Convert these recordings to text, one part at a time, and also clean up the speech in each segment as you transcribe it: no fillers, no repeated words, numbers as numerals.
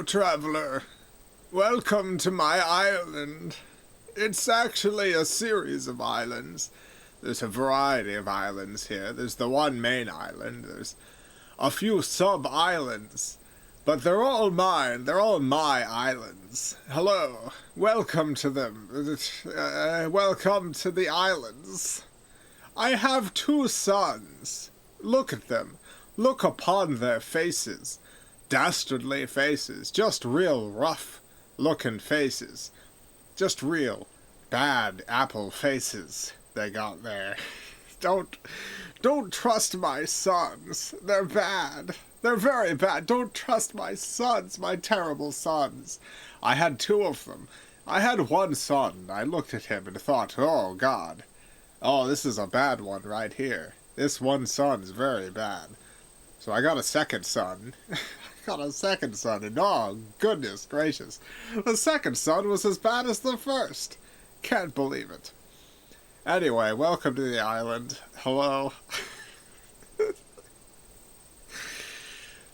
traveler. Welcome to my island. It's actually a series of islands. There's a variety of islands here. There's the one main island. There's a few sub-islands. But they're all mine. They're all my islands. Hello. Welcome to them. Welcome to the islands. I have 2 sons. Look at them. Look upon their faces. Dastardly faces. Just real rough-looking faces. Just real bad apple faces they got there. Don't trust my sons. They're bad. They're very bad. Don't trust my sons, my terrible sons. I had 2 of them. I had 1 son. I looked at him and thought, oh, God. Oh, this is a bad one right here. This 1 son is very bad. So I got a 2nd son. Got a 2nd son, and oh, goodness gracious. The 2nd son was as bad as the 1st. Can't believe it. Anyway, welcome to the island. Hello.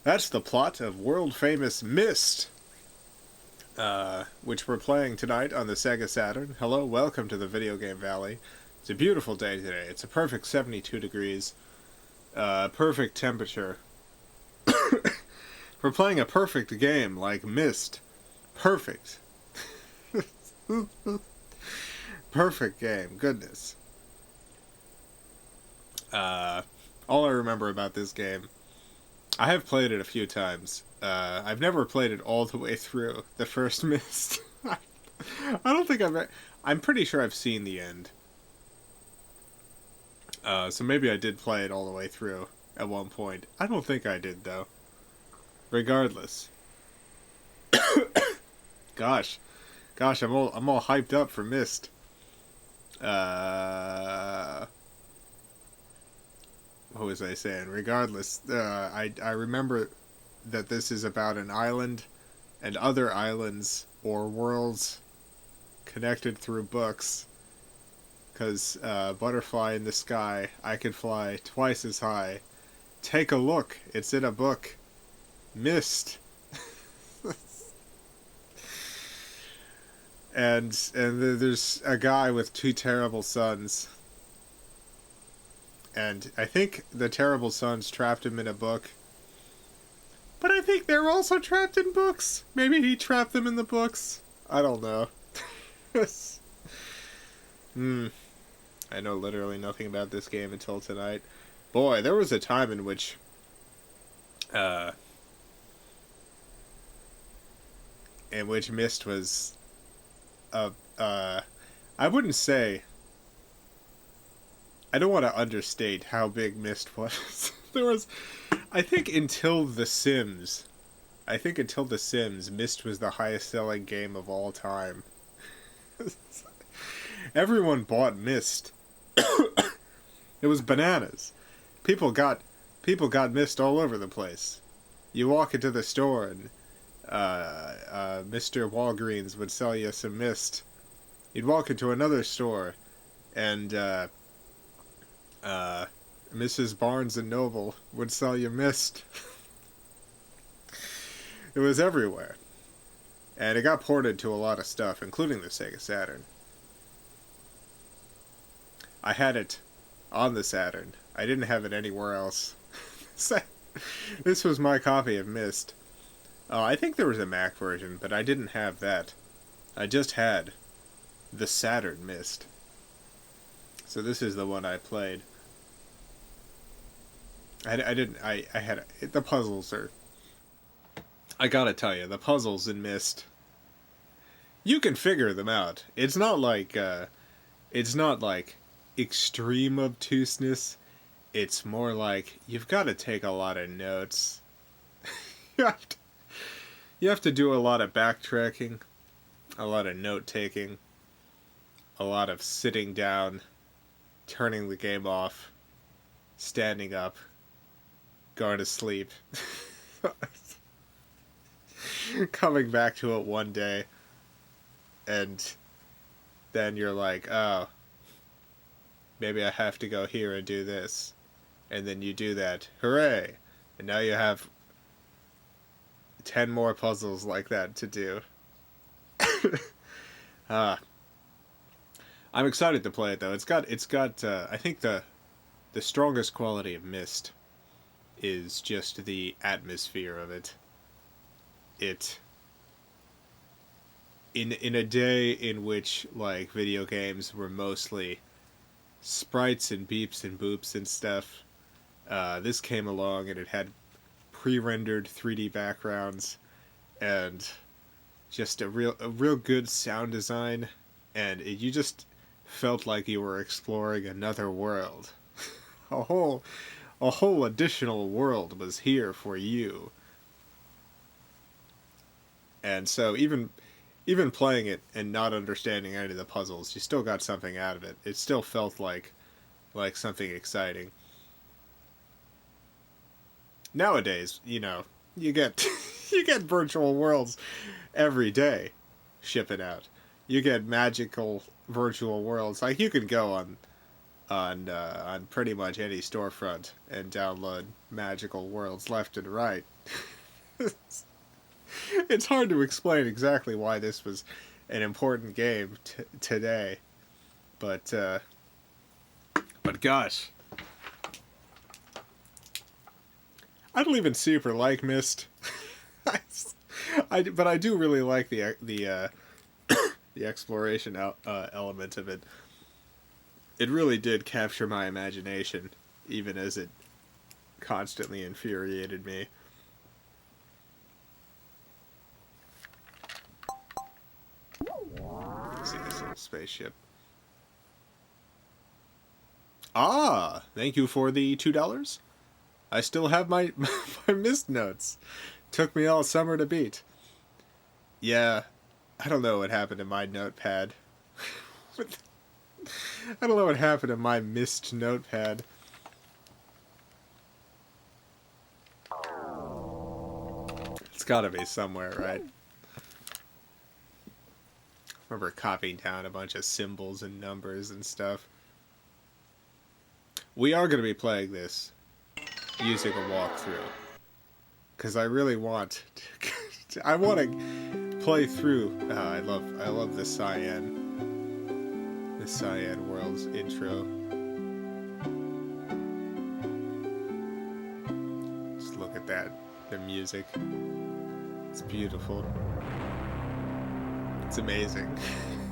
That's the plot of world-famous Myst, which we're playing tonight on the Sega Saturn. Hello, welcome to the Video Game Valley. It's a beautiful day today. It's a perfect 72 degrees. Perfect temperature. We're playing a perfect game like Myst. Perfect. Perfect game. Goodness. All I remember about this game, I have played it a few times. I've never played it all the way through the first Myst. I don't think I'm pretty sure I've seen the end. So maybe I did play it all the way through at one point. I don't think I did, though. Regardless. Gosh, I'm all hyped up for Myst. What was I saying? Regardless, I remember that this is about an island and other islands or worlds connected through books. Because, butterfly in the sky, I can fly twice as high. Take a look, it's in a book. Myst. and there's a guy with 2 terrible sons. And I think the terrible sons trapped him in a book. But I think they're also trapped in books. Maybe he trapped them in the books. I don't know. I know literally nothing about this game until tonight. Boy, there was a time in which Myst was I wouldn't say, I don't want to understate how big Myst was. There was, I think until The Sims, Myst was the highest selling game of all time. Everyone bought Myst. It was bananas. People got Myst all over the place. You walk into the store and Mr. Walgreens would sell you some Myst. You'd walk into another store and Mrs. Barnes and Noble would sell you Myst. It was everywhere. And it got ported to a lot of stuff, including the Sega Saturn. I had it on the Saturn. I didn't have it anywhere else. This was my copy of Myst. I think there was a Mac version, but I didn't have that. I just had the Saturn Myst. So this is the one I played. I had the puzzles are... I gotta tell you, the puzzles in Myst, you can figure them out. It's not like extreme obtuseness. It's more like you've got to take a lot of notes. You have to do a lot of backtracking, a lot of note taking, a lot of sitting down, turning the game off, standing up, going to sleep, coming back to it one day, and then you're like, oh, maybe I have to go here and do this. And then you do that. Hooray! And now you have 10 more puzzles like that to do. I'm excited to play it though. It's got I think the strongest quality of Myst is just the atmosphere of it. In a day in which like video games were mostly sprites and beeps and boops and stuff, this came along and it had pre-rendered 3D backgrounds and just a real good sound design, and you just felt like you were exploring another world. a whole additional world was here for you. And so even playing it and not understanding any of the puzzles, you still got something out of it. It still felt like something exciting. Nowadays, you know, you get you get virtual worlds every day shipping out. You get magical virtual worlds. Like, you can go on pretty much any storefront and download magical worlds left and right. It's hard to explain exactly why this was an important game today, but gosh, I don't even super like Myst. But I do really like the exploration element of it. It really did capture my imagination, even as it constantly infuriated me. Let's see this little spaceship. Ah, thank you for the $2. I still have my Myst notes. Took me all summer to beat. Yeah, I don't know what happened to my notepad. I don't know what happened to my Myst notepad. It's gotta be somewhere, right? I remember copying down a bunch of symbols and numbers and stuff. We are gonna be playing this using a walkthrough, because I really want to, I want to play through. I love the Cyan World's intro. Just look at that, the music. It's beautiful. It's amazing.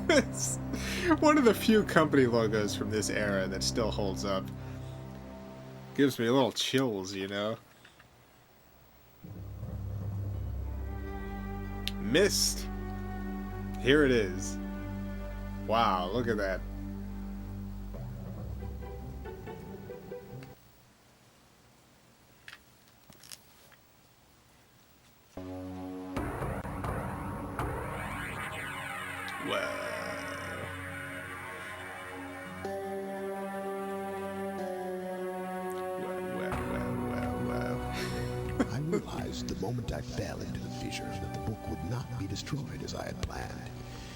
It's one of the few company logos from this era that still holds up. Gives me a little chills, you know. Myst. Here it is. Wow, look at that. Wow. I realized the moment I fell into the fissure that the book would not be destroyed as I had planned.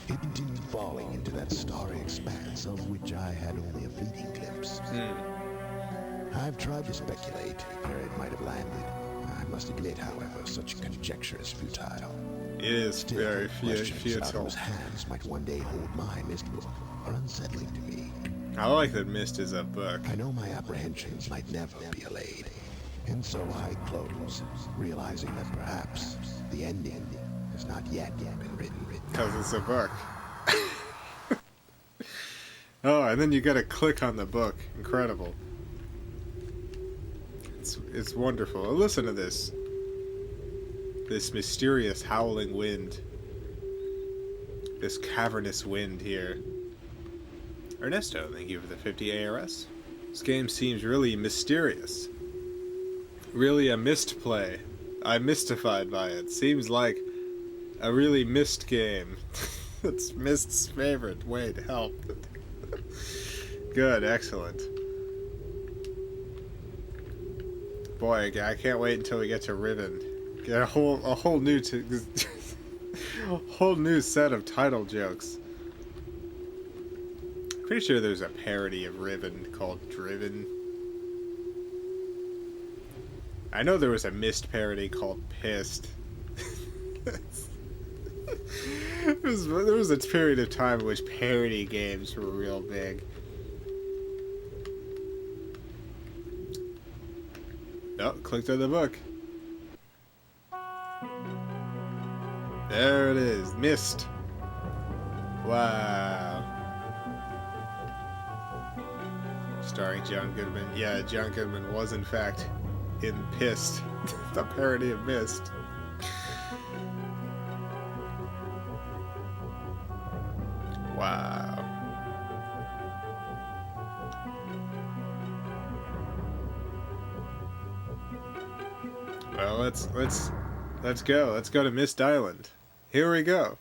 It continued falling into that starry expanse of which I had only a fleeting glimpse. I've tried to speculate where it might have landed. I must admit, however, such conjecture is futile. It is Still, very questions about futile. whose hands might one day hold my Myst book are unsettling to me. I like that Myst is a book. I know my apprehensions might never be allayed, and so I close, realizing that perhaps the ending has not yet been written. Because it's a book. Oh, and then you gotta click on the book. Incredible. It's wonderful. Listen to this. This mysterious howling wind. This cavernous wind here. Ernesto, thank you for the 50 ARS. This game seems really mysterious. Really a Myst play. I'm mystified by it. Seems like a really Myst game. It's Myst's favorite way to help. Good, excellent. Boy, I can't wait until we get to Ribbon. Get a whole new whole new set of title jokes. Pretty sure there's a parody of Ribbon called Driven. I know there was a Myst parody called Pissed. There was a period of time in which parody games were real big. Oh, clicked on the book. There it is. Myst. Wow. Starring John Goodman. Yeah, John Goodman was in fact in Pissed, the parody of Myst. Wow. Well, let's go. Let's go to Myst Island. Here we go.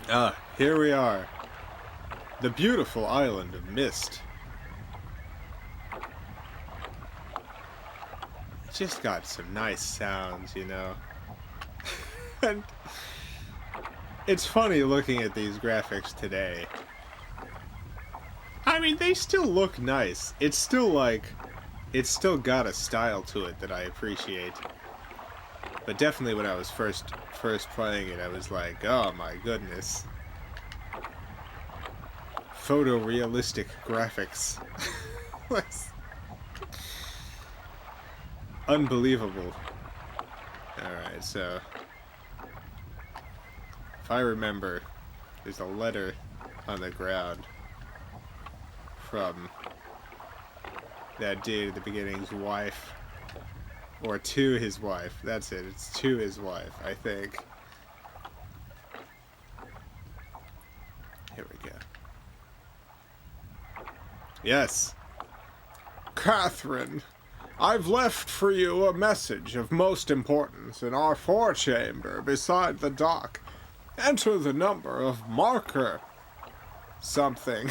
Ah, here we are. The beautiful island of Myst. It's just got some nice sounds, you know. And it's funny looking at these graphics today. I mean, they still look nice. It's still got a style to it that I appreciate. But definitely when I was first playing it, I was like, oh my goodness. Photorealistic graphics. Unbelievable. Alright, so if I remember, there's a letter on the ground from that dude at the beginning's wife. Or to his wife. That's it. It's to his wife, I think. Here we go. Yes. Catherine, I've left for you a message of most importance in our forechamber beside the dock. Enter the number of marker something.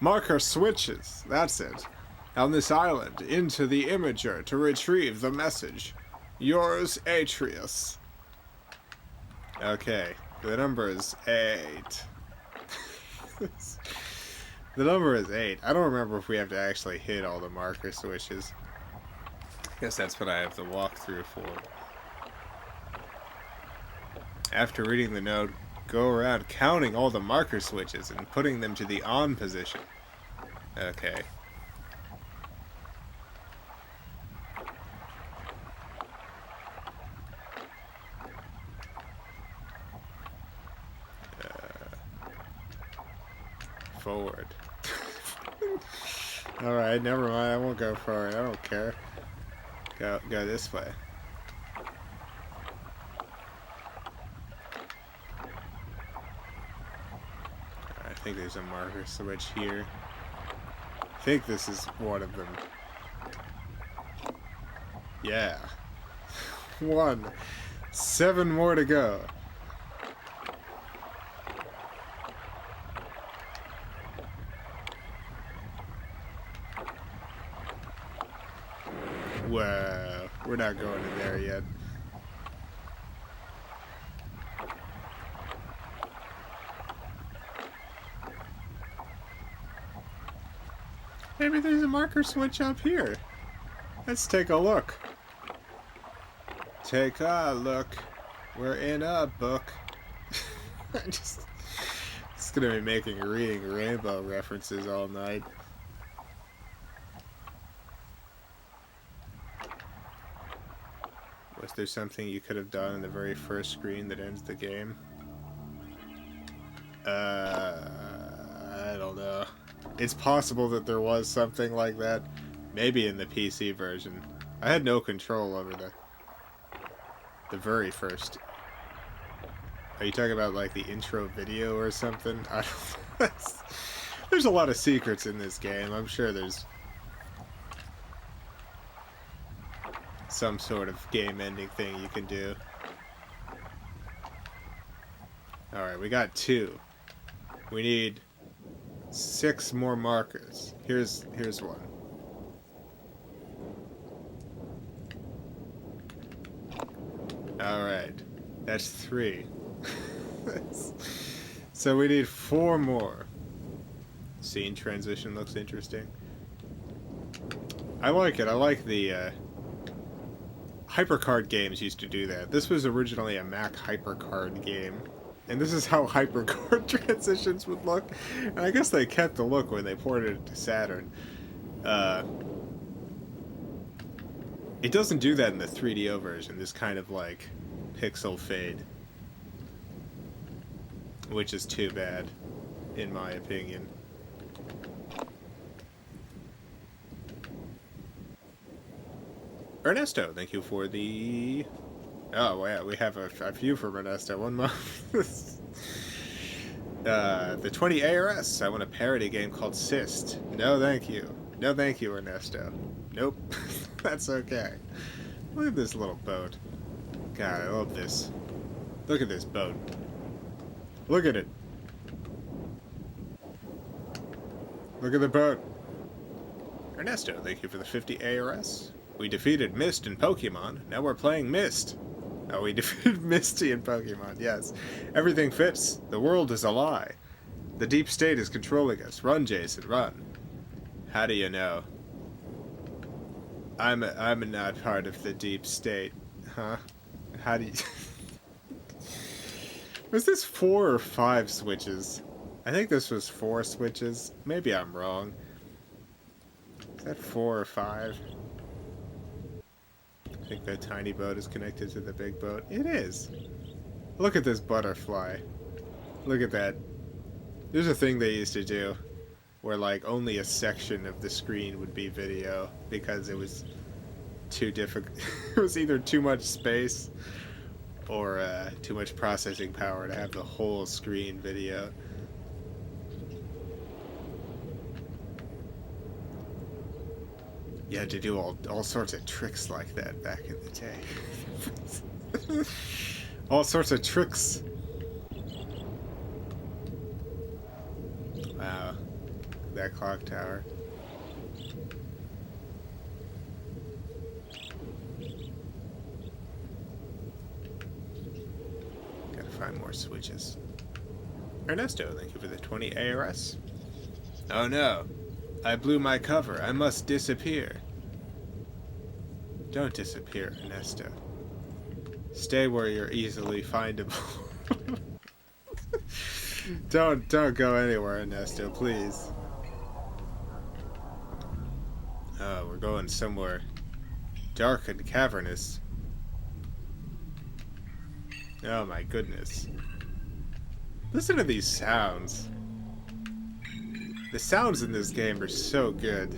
Marker switches. That's it. On this island, into the imager to retrieve the message. Yours, Atreus. Okay, the number is 8. The number is 8. I don't remember if we have to actually hit all the marker switches. I guess that's what I have to walk through for. After reading the note, go around counting all the marker switches and putting them to the on position. Okay. Forward. Alright, never mind. I won't go forward. I don't care. Go this way. I think there's a marker switch here. I think this is one of them. Yeah. 1. 7 more to go. Wow, we're not going in there yet. Maybe there's a marker switch up here. Let's take a look. Take a look. We're in a book. It's gonna be reading rainbow references all night. Was there something you could have done in the very first screen that ends the game? I don't know. It's possible that there was something like that. Maybe in the PC version. I had no control over the very first. Are you talking about like the intro video or something? I don't. There's a lot of secrets in this game. I'm sure there's some sort of game-ending thing you can do. Alright, we got 2. We need 6 more markers. Here's one. Alright, that's 3. So we need 4 more. scene transition looks interesting. I like it. I like the HyperCard games used to do that. This was originally a Mac HyperCard game, and this is how HyperCard transitions would look. And I guess they kept the look when they ported it to Saturn. It doesn't do that in the 3DO version, this kind of like pixel fade, which is too bad, in my opinion. Ernesto, thank you for the... Oh, yeah, we have a few from Ernesto. One month. The 20 ARS. I want a parody game called Cyst. No, thank you. No, thank you, Ernesto. Nope. That's okay. Look at this little boat. God, I love this. Look at this boat. Look at it. Look at the boat. Ernesto, thank you for the 50 ARS. We defeated Myst in Pokemon. Now we're playing Myst. Oh, we defeated Misty in Pokemon, yes. Everything fits. The world is a lie. The deep state is controlling us. Run, Jason, run. How do you know? I'm not part of the deep state. Huh? How do you... Was this 4 or 5 switches? I think this was 4 switches. Maybe I'm wrong. Is that 4 or 5? I think that tiny boat is connected to the big boat. It is. Look at this butterfly. Look at that. There's a thing they used to do where like only a section of the screen would be video because it was too difficult. It was either too much space or too much processing power to have the whole screen video. You had to do all sorts of tricks like that back in the day. All sorts of tricks. Wow. That clock tower. Gotta find more switches. Ernesto, thank you for the 20 ARS. Oh no. I blew my cover. I must disappear. Don't disappear, Ernesto. Stay where you're easily findable. Don't go anywhere, Ernesto, please. Oh, we're going somewhere dark and cavernous. Oh my goodness. Listen to these sounds. The sounds in this game are so good.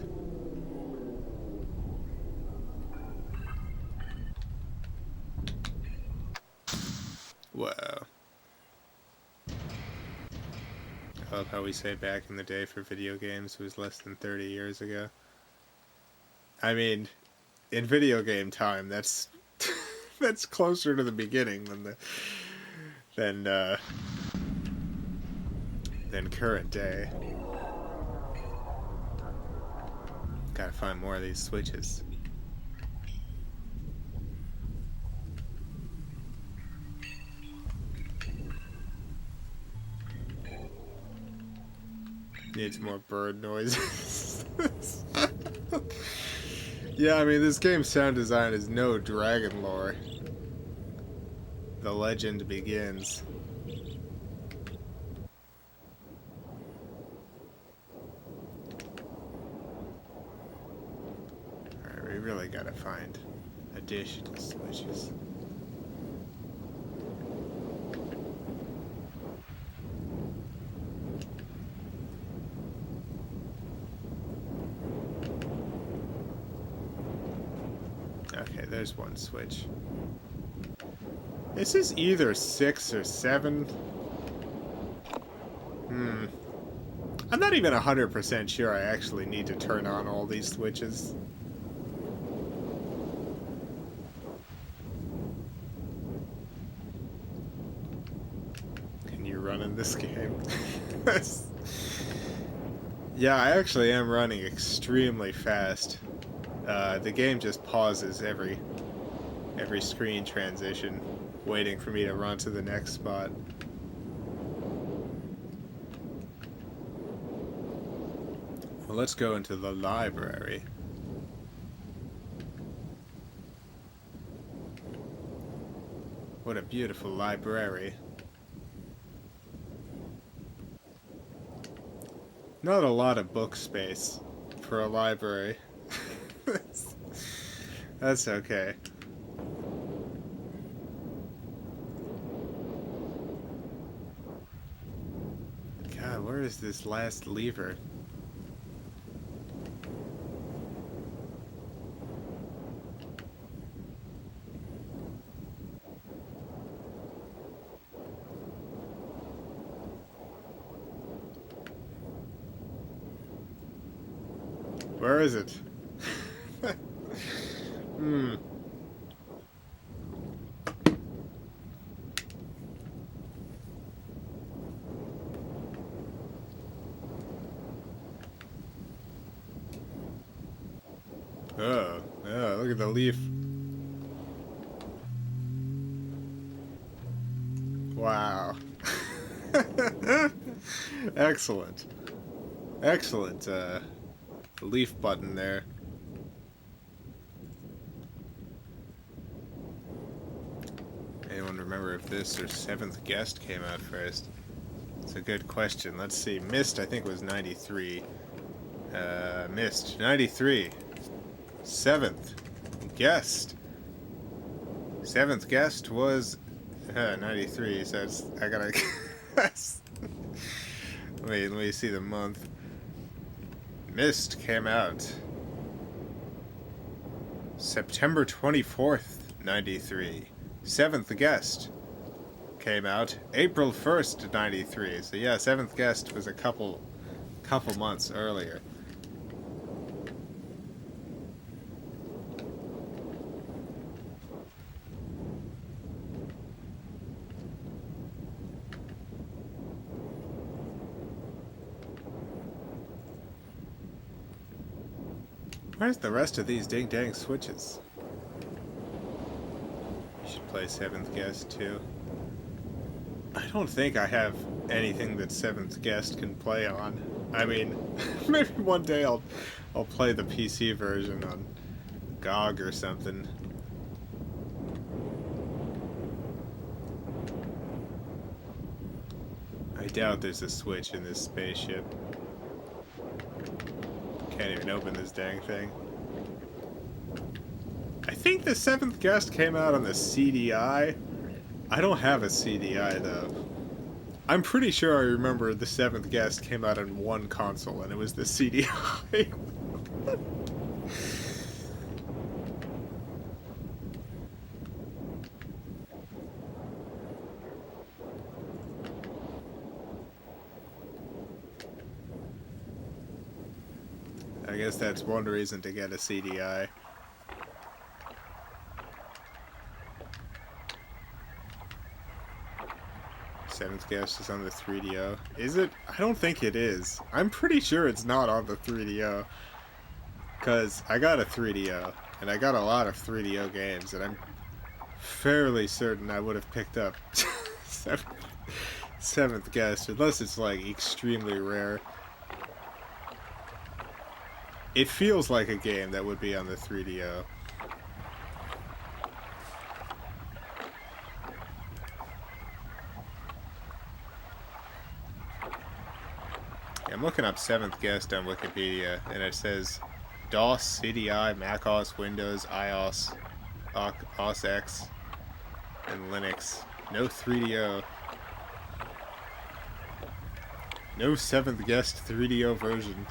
Whoa. I love how we say back in the day for video games was less than 30 years ago. I mean, in video game time, that's that's closer to the beginning than current day. Gotta find more of these switches. Needs more bird noises. Yeah, I mean, this game's sound design is no dragon lore. The legend begins. Alright, we really gotta find additional switches. Okay, there's one switch. This is either 6 or 7. I'm not even 100% sure I actually need to turn on all these switches. Can you run in this game? Yeah, I actually am running extremely fast. The game just pauses every screen transition, waiting for me to run to the next spot. Well, let's go into the library. What a beautiful library. Not a lot of book space for a library. That's okay. God, where is this last lever? Where is it? Oh, look at the leaf. Wow. Excellent. Excellent, leaf button there. Anyone remember if this or Seventh Guest came out first? It's a good question. Let's see. Myst, I think, was 93. Myst, 93. Seventh Guest. Seventh Guest was 93, so it's, I gotta guess. Wait, let me see the month. Myst came out September 24th, 93. Seventh Guest came out April 1st, 93. So yeah, Seventh Guest was a couple months earlier. Where's the rest of these ding-dang switches? You should play Seventh Guest too. I don't think I have anything that Seventh Guest can play on. I mean, maybe one day I'll play the PC version on GOG or something. I doubt there's a switch in this spaceship. Can't even open this dang thing. I think the Seventh Guest came out on the CDI. I don't have a CDI though. I'm pretty sure I remember the Seventh Guest came out on one console and it was the CDI. I guess that's one reason to get a CDI. Seventh Guest is on the 3DO. Is it? I don't think it is. I'm pretty sure it's not on the 3DO. Because I got a 3DO, and I got a lot of 3DO games, and I'm fairly certain I would have picked up Seventh Guest, unless it's like extremely rare. It feels like a game that would be on the 3DO. I'm looking up Seventh Guest on Wikipedia, and it says DOS, CDI, macOS, Windows, iOS, OS X, and Linux. No 3DO. No Seventh Guest 3DO version.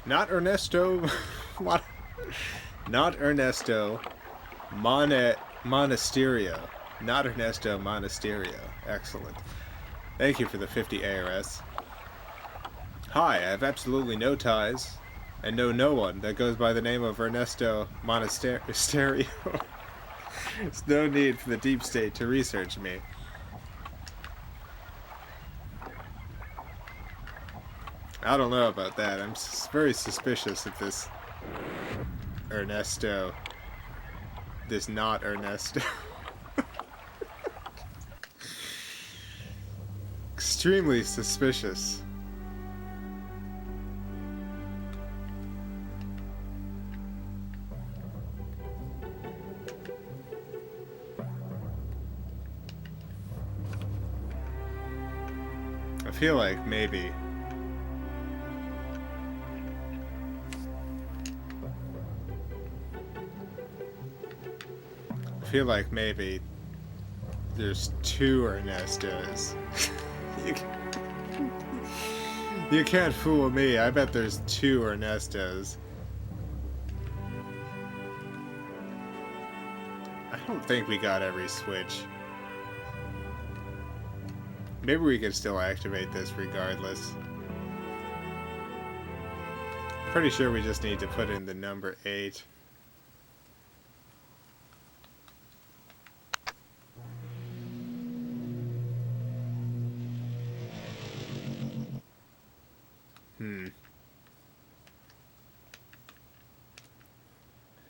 Not Ernesto Monasterio. Not Ernesto Monasterio. Excellent. Thank you for the 50 ARS. Hi, I have absolutely no ties and know no one that goes by the name of Ernesto Monasterio. There's no need for the deep state to research me. I don't know about that. I'm very suspicious of this Ernesto. This not Ernesto. Extremely suspicious. I feel like maybe. I feel like maybe there's two Ernestos. You can't fool me. I bet there's two Ernestos. I don't think we got every switch. Maybe we can still activate this regardless. Pretty sure we just need to put in the number 8.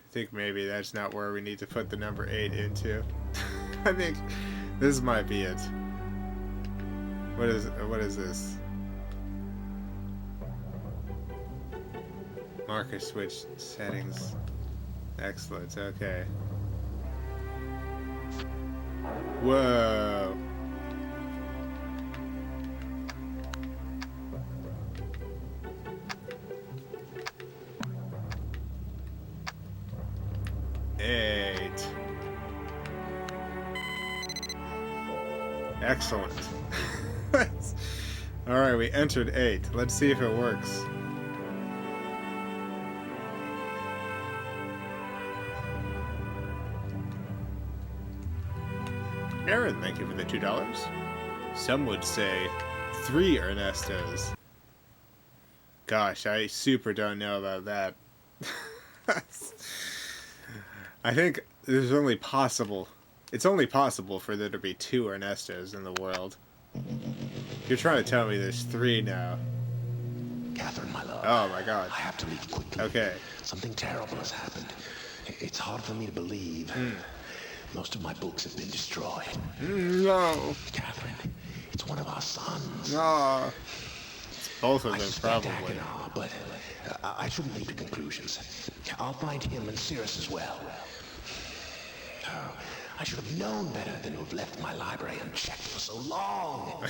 I think maybe that's not where we need to put the number 8 into. I think this might be it. What is this? Marker switch settings. Excellent, okay. Whoa. Excellent. Alright, we entered 8. Let's see if it works. Aaron, thank you for the $2. Some would say 3 Ernestos. Gosh, I super don't know about that. I think there's only possible. It's only possible for there to be 2 Ernestos in the world. You're trying to tell me there's 3 now. Catherine, my love. Oh my god. I have to leave quickly. Okay. Something terrible has happened. It's hard for me to believe. Most of my books have been destroyed. No. Catherine, it's one of our sons. No. It's both of them, probably. Aguilar, but I shouldn't leap to conclusions. I'll find him and Cirrus as well. Oh, I should have known better than to have left my library unchecked for so long.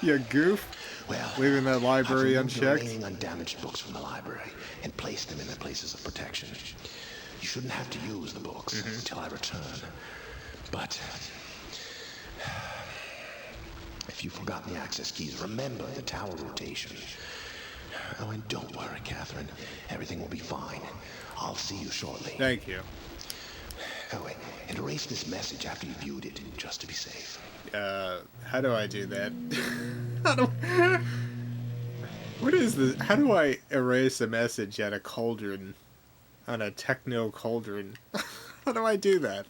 You goof. Well, leaving that library unchecked. The remaining undamaged books from the library and placed them in their places of protection. You shouldn't have to use the books until I return. But if you've forgotten the access keys, remember the tower rotation. Oh, and don't worry, Catherine. Everything will be fine. I'll see you shortly. Thank you. Oh, wait, and erase this message after you viewed it, just to be safe. How do I do that? What is this? How do I erase a message at a cauldron? On a techno cauldron? How do I do that?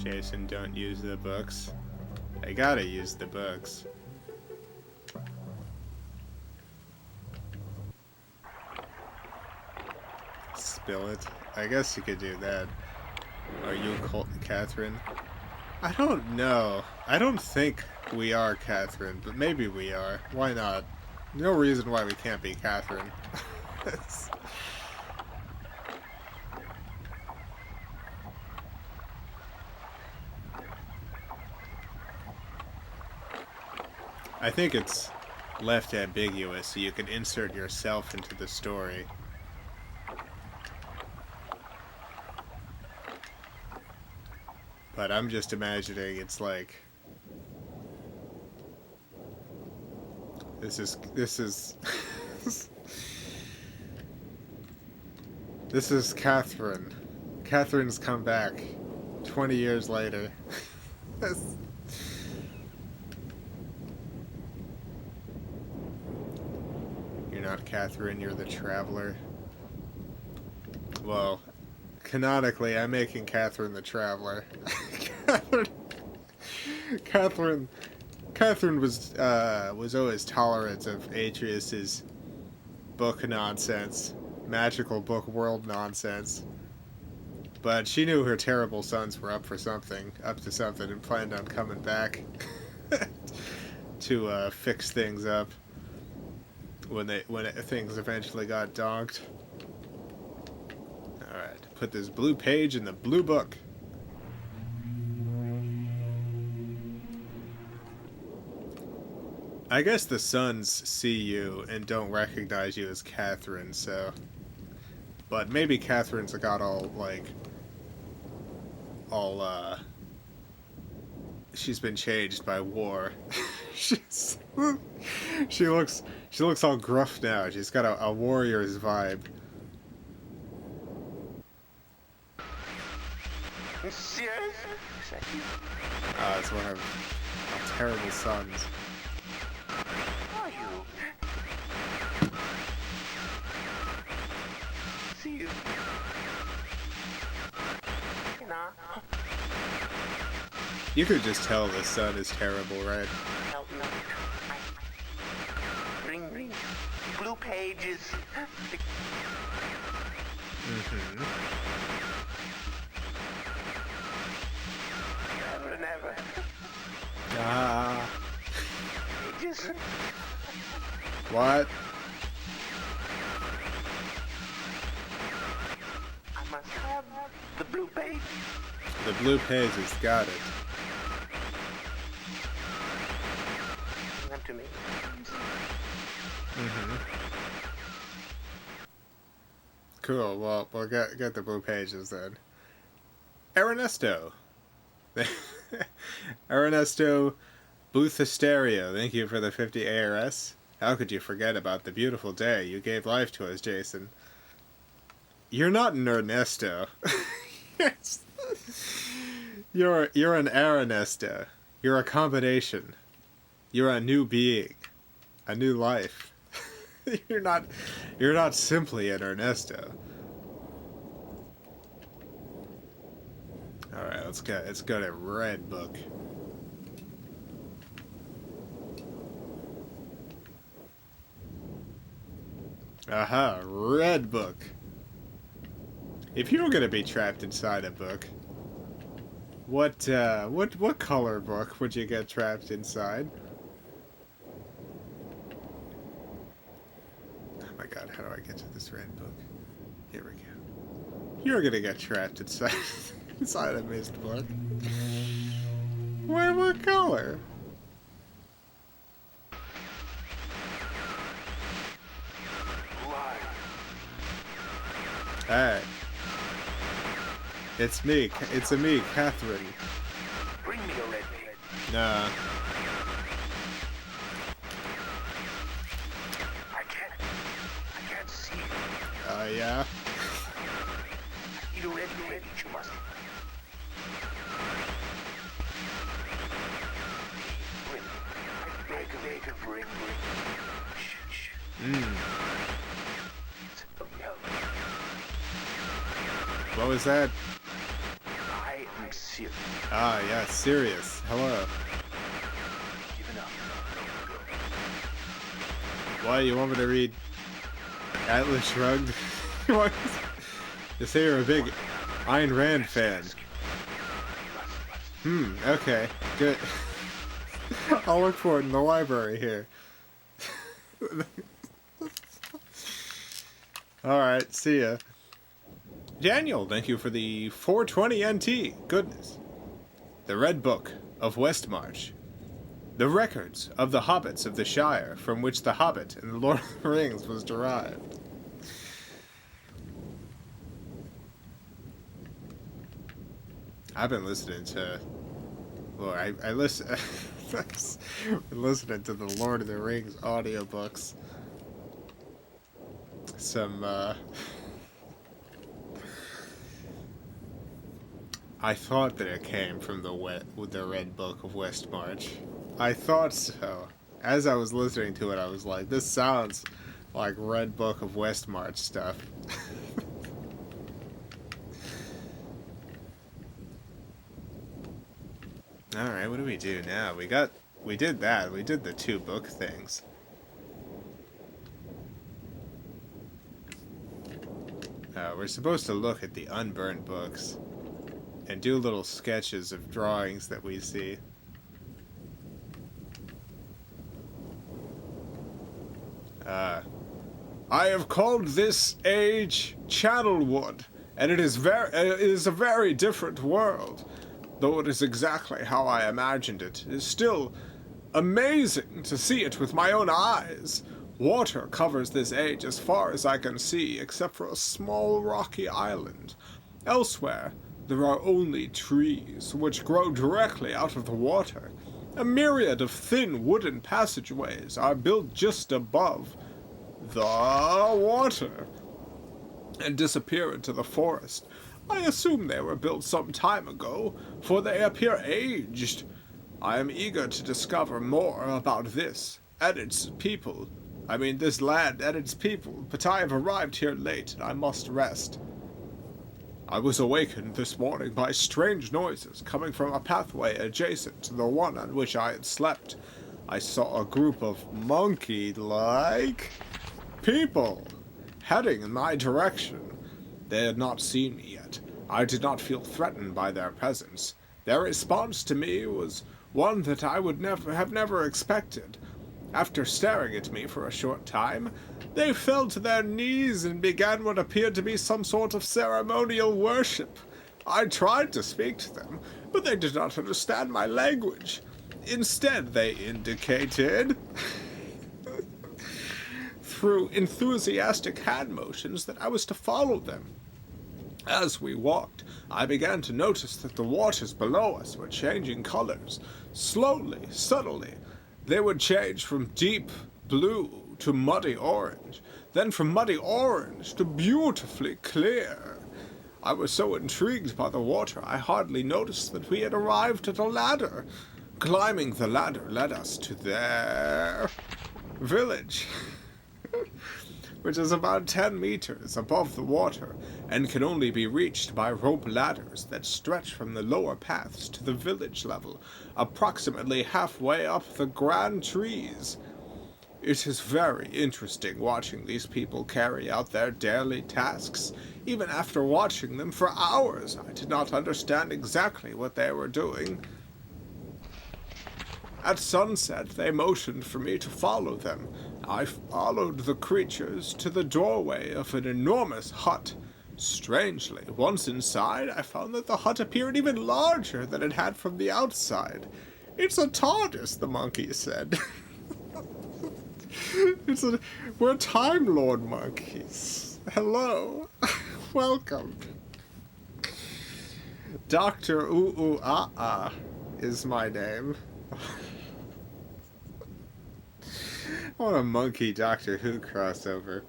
Jason, don't use the books. I gotta use the books. Spill it. I guess you could do that. Are you Catherine? I don't know. I don't think we are Catherine, but maybe we are. Why not? No reason why we can't be Catherine. I think it's left ambiguous so you can insert yourself into the story. But I'm just imagining it's like this is this is Catherine. Catherine's come back 20 years later. You're not Catherine, you're the Traveler. Well, canonically, I'm making Catherine the Traveler. Catherine was always tolerant of Atreus's book nonsense, magical book world nonsense. But she knew her terrible sons were up to something, and planned on coming back to fix things up when things eventually got donked. All right, put this blue page in the blue book. I guess the sons see you and don't recognize you as Catherine, so... But maybe Catherine's got she's been changed by war. she looks all gruff now. She's got a warrior's vibe. It's one of my terrible sons. You could just tell the son is terrible, right? Ring. Blue pages. Mm-hmm. Never. Ah. Pages. What? I must have the blue page. The blue pages, got it. Them to me. Mm-hmm. Cool, well, we'll get the blue pages then. Ernesto. Ernesto Boothestereo, thank you for the 50 ARS. How could you forget about the beautiful day you gave life to us, Jason? You're not an Ernesto. Yes. You're an Ernesto. You're a combination. You're a new being. A new life. You're not simply an Ernesto. Alright, let's go to Red Book. Aha, Red Book. If you were gonna be trapped inside a book, what color book would you get trapped inside? Oh my god, how do I get to this red book? Here we go. You're gonna get trapped inside inside a Myst book. What color? Alright. It's me, Catherine. Bring me a red page. Nah. I can't see. Yeah? I need a red page, you must. Make a ring. Shh. What was that? I am serious. Ah, yeah, serious. Hello. Give it up. Why, you want me to read Atlas Shrugged? What? You say you're a big Ayn Rand fan. Okay, good. I'll look for it in the library here. Alright, see ya. Daniel, thank you for the 420 NT. Goodness. The Red Book of Westmarch. The records of the hobbits of the Shire from which the Hobbit and the Lord of the Rings was derived. I've been listening to... Well, I listen... been listening to the Lord of the Rings audiobooks. Some, I thought that it came from the Red Book of Westmarch. I thought so. As I was listening to it, I was like, this sounds like Red Book of Westmarch stuff. Alright, what do we do now? We did that. We did the 2 book things. We're supposed to look at the unburnt books and do little sketches of drawings that we see. I have called this age Channelwood, and it is a very different world. Though it is exactly how I imagined it, it is still amazing to see it with my own eyes. Water covers this age as far as I can see, except for a small rocky island. Elsewhere, there are only trees, which grow directly out of the water. A myriad of thin wooden passageways are built just above the water and disappear into the forest. I assume they were built some time ago, for they appear aged. I am eager to discover more about this and its people. This land and its people, but I have arrived here late and I must rest. I was awakened this morning by strange noises coming from a pathway adjacent to the one on which I had slept. I saw a group of monkey-like people heading in my direction. They had not seen me yet. I did not feel threatened by their presence. Their response to me was one that I would never expected. After staring at me for a short time, they fell to their knees and began what appeared to be some sort of ceremonial worship. I tried to speak to them, but they did not understand my language. Instead, they indicated through enthusiastic hand motions that I was to follow them. As we walked, I began to notice that the waters below us were changing colors. Slowly, subtly, they would change from deep blue to muddy orange, then from muddy orange to beautifully clear. I was so intrigued by the water, I hardly noticed that we had arrived at a ladder. Climbing the ladder led us to their village, which is about 10 meters above the water and can only be reached by rope ladders that stretch from the lower paths to the village level, approximately halfway up the grand trees. It is very interesting watching these people carry out their daily tasks. Even after watching them for hours, I did not understand exactly what they were doing. At sunset, they motioned for me to follow them. I followed the creatures to the doorway of an enormous hut. Strangely, once inside, I found that the hut appeared even larger than it had from the outside. "It's a TARDIS," the monkey said. We're Time Lord monkeys. Hello. Welcome. Dr. Ooh-Ooh-Ah-Ah is my name. I want a monkey Doctor Who crossover.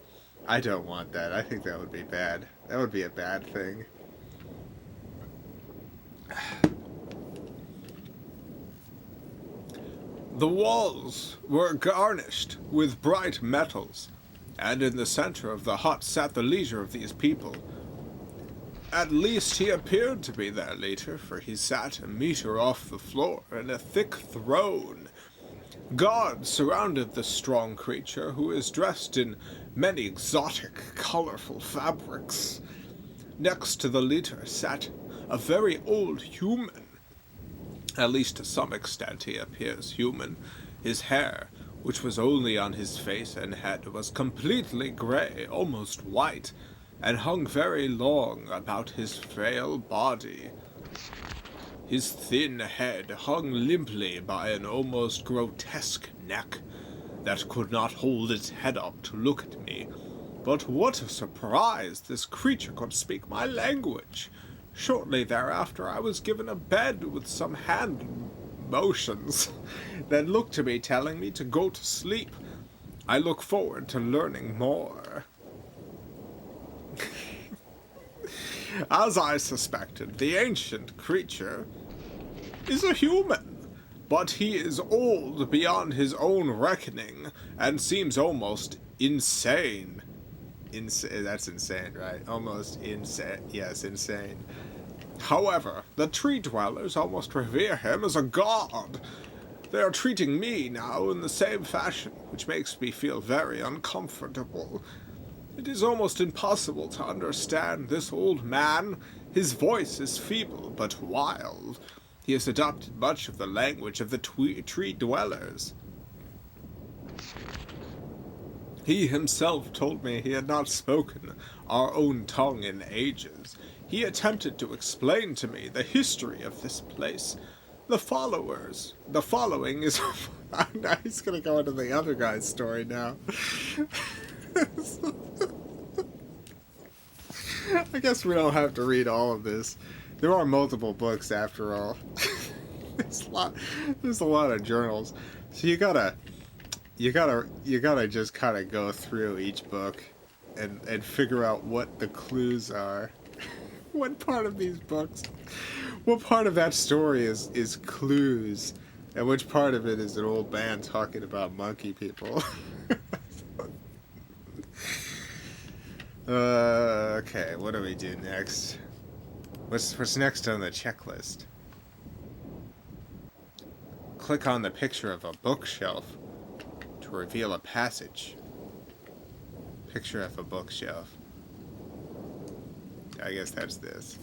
I don't want that. I think that would be bad. That would be a bad thing. The walls were garnished with bright metals, and in the center of the hut sat the leader of these people. At least he appeared to be their leader, for he sat a meter off the floor in a thick throne. Guards surrounded the strong creature, who is dressed in many exotic, colorful fabrics. Next to the leader sat a very old human. At least to some extent he appears human. His hair, which was only on his face and head, was completely gray, almost white, and hung very long about his frail body. His thin head hung limply by an almost grotesque neck that could not hold its head up to look at me. But what a surprise! This creature could speak my language. Shortly thereafter, I was given a bed with some hand motions that looked to me telling me to go to sleep. I look forward to learning more. As I suspected, the ancient creature is a human, but he is old beyond his own reckoning and seems almost insane. That's insane, right? Almost insane. Yes, insane. However, the tree dwellers almost revere him as a god. They are treating me now in the same fashion, which makes me feel very uncomfortable. It is almost impossible to understand this old man. His voice is feeble but wild. He has adopted much of the language of the tree dwellers. He himself told me he had not spoken our own tongue in ages. He attempted to explain to me the history of this place. The following is... Now he's gonna go into the other guy's story now. I guess we don't have to read all of this. There are multiple books after all. There's a lot of journals. So you gotta just kind of go through each book and figure out what the clues are. What part of these books, what part of that story is clues, and which part of it is an old man talking about monkey people? Okay, what do we do next? What's next on the checklist? Click on the picture of a bookshelf to reveal a passage. Picture of a bookshelf. I guess that's this.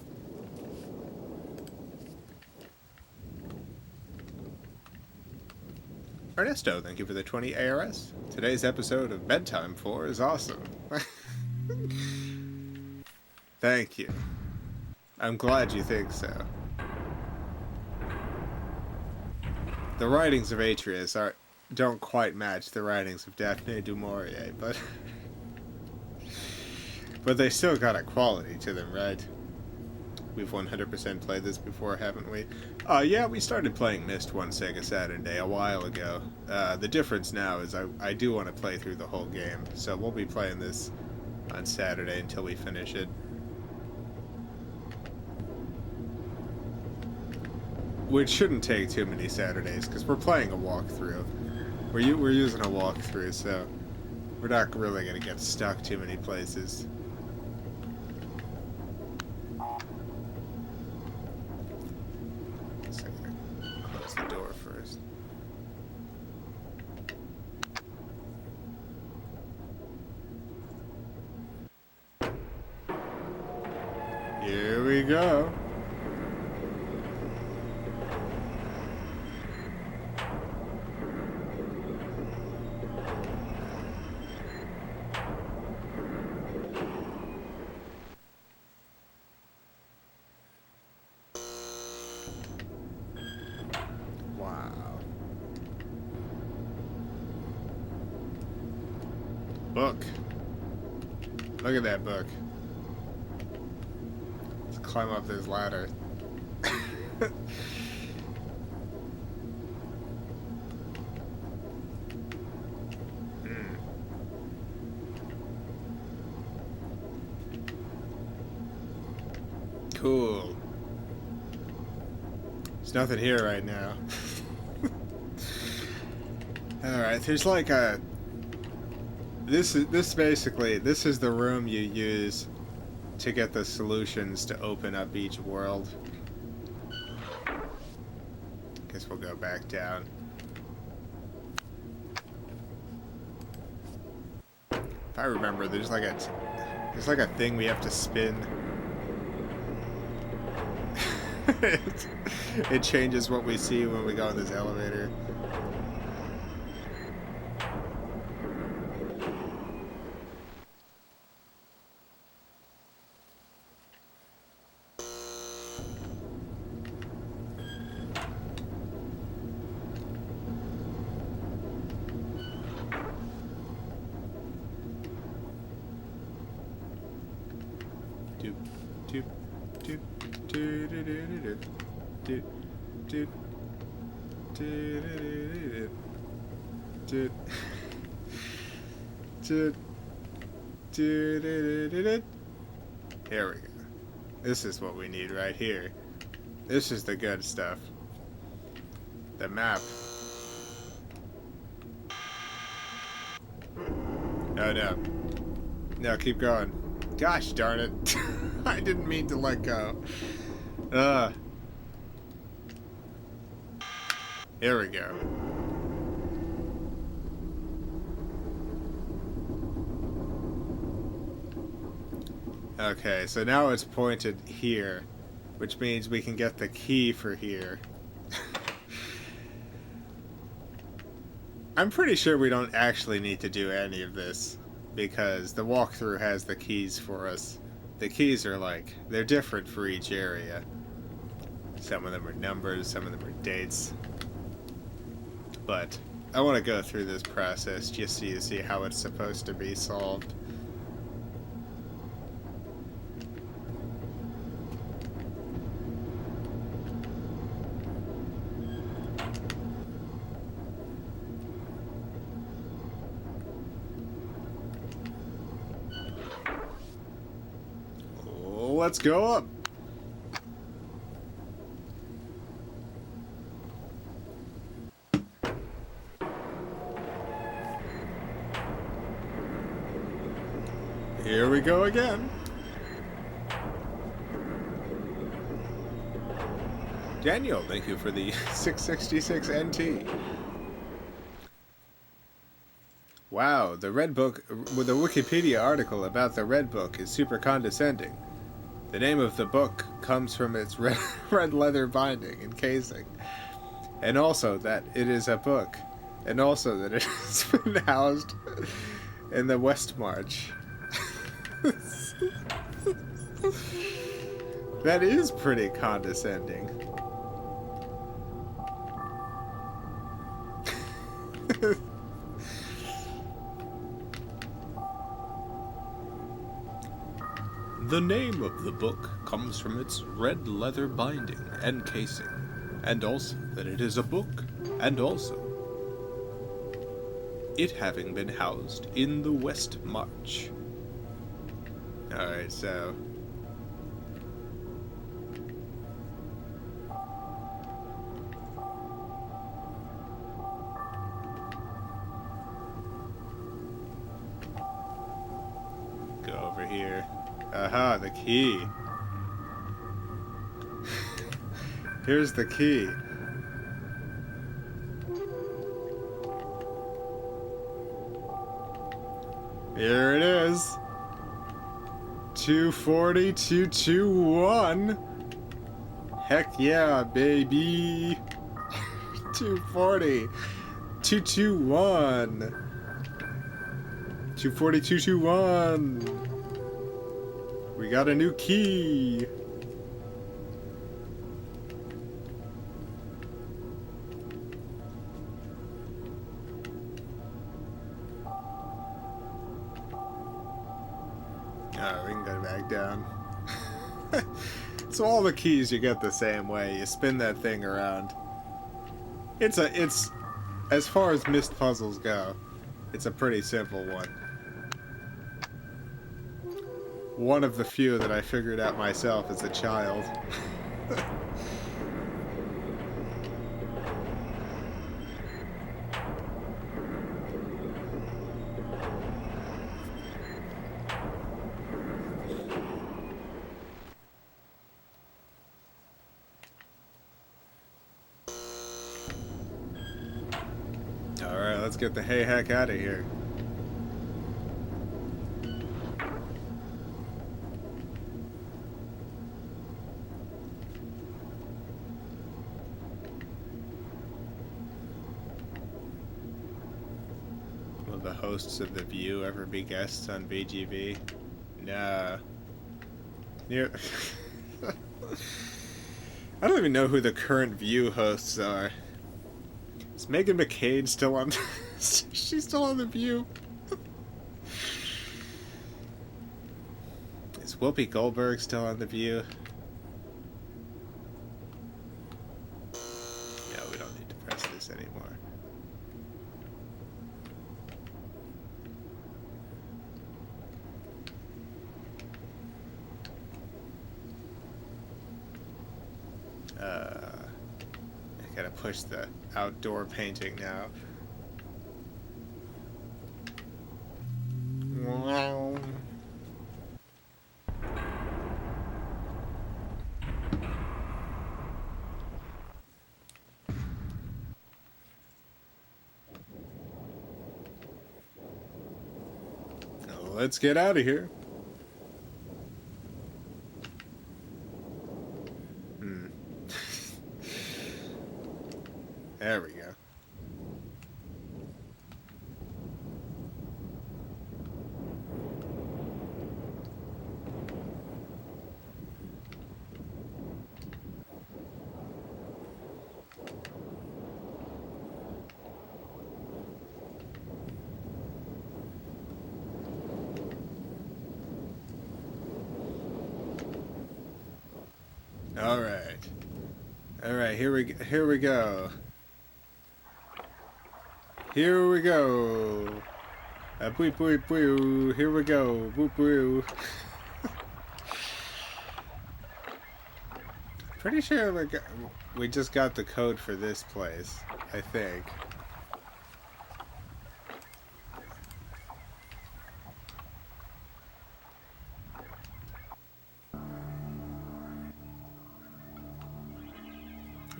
Ernesto, thank you for the 20 ARS. Today's episode of Bedtime 4 is awesome. Thank you. I'm glad you think so. The writings of Atreus don't quite match the writings of Daphne du Maurier, but they still got a quality to them, right? We've 100% played this before, haven't we? Yeah, we started playing Myst one Sega Saturn day a while ago. The difference now is I do want to play through the whole game, so we'll be playing this on Saturday until we finish it. Which shouldn't take too many Saturdays, because we're playing a walkthrough. We're using a walkthrough, so we're not really going to get stuck too many places. So close the door first. Here we go. Book. Look at that book. Let's climb up this ladder. Cool. There's nothing here right now. Alright, there's like a... This is the room you use to get the solutions to open up each world. Guess we'll go back down. If I remember, there's like a thing we have to spin. It changes what we see when we go in this elevator. Here we go. This is what we need right here. This is the good stuff. The map. No. No, keep going. Gosh darn it. I didn't mean to let go. Here we go. Okay, so now it's pointed here, which means we can get the key for here. I'm pretty sure we don't actually need to do any of this, because the walkthrough has the keys for us. The keys are like, they're different for each area. Some of them are numbers, some of them are dates. But I want to go through this process just so you see how it's supposed to be solved. Let's go up. Here we go again. Daniel, thank you for the 666 NT. Wow, the Red Book, the Wikipedia article about the Red Book is super condescending. The name of the book comes from its red leather binding and casing. And also that it is a book. And also that it has been housed in the West March. That is pretty condescending. The name of the book comes from its red leather binding and casing, and also that it is a book, and also it having been housed in the West March. Alright, so go over here. Aha, the key. Here's the key. Here it is. 240, 221. Heck yeah, baby. 240, 221. 240, 221. We got a new key. Oh, we can go back down. So all the keys you get the same way. You spin that thing around. It's as far as Myst puzzles go, it's a pretty simple one. One of the few that I figured out myself as a child. Alright, let's get the hey heck out of here. Will the hosts of The View ever be guests on BGB? Nah. Yeah. I don't even know who the current View hosts are. Is Megan McCain still on? She's still on The View. Is Whoopi Goldberg still on The View? No, we don't need to press this anymore. I gotta push the outdoor painting now. Wow. let's get out of here. There we go. All right, here we go. Here we go. Boo boo boo. Here we go. Boo boo. Pretty sure we just got the code for this place, I think.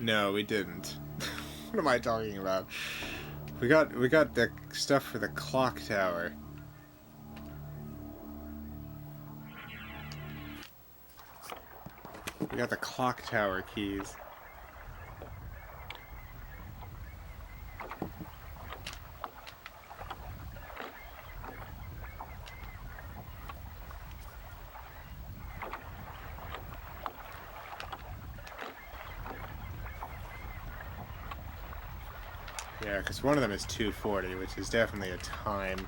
No, we didn't. What am I talking about? We got the stuff for the clock tower. We got the clock tower keys. Yeah, because one of them is 240, which is definitely a time.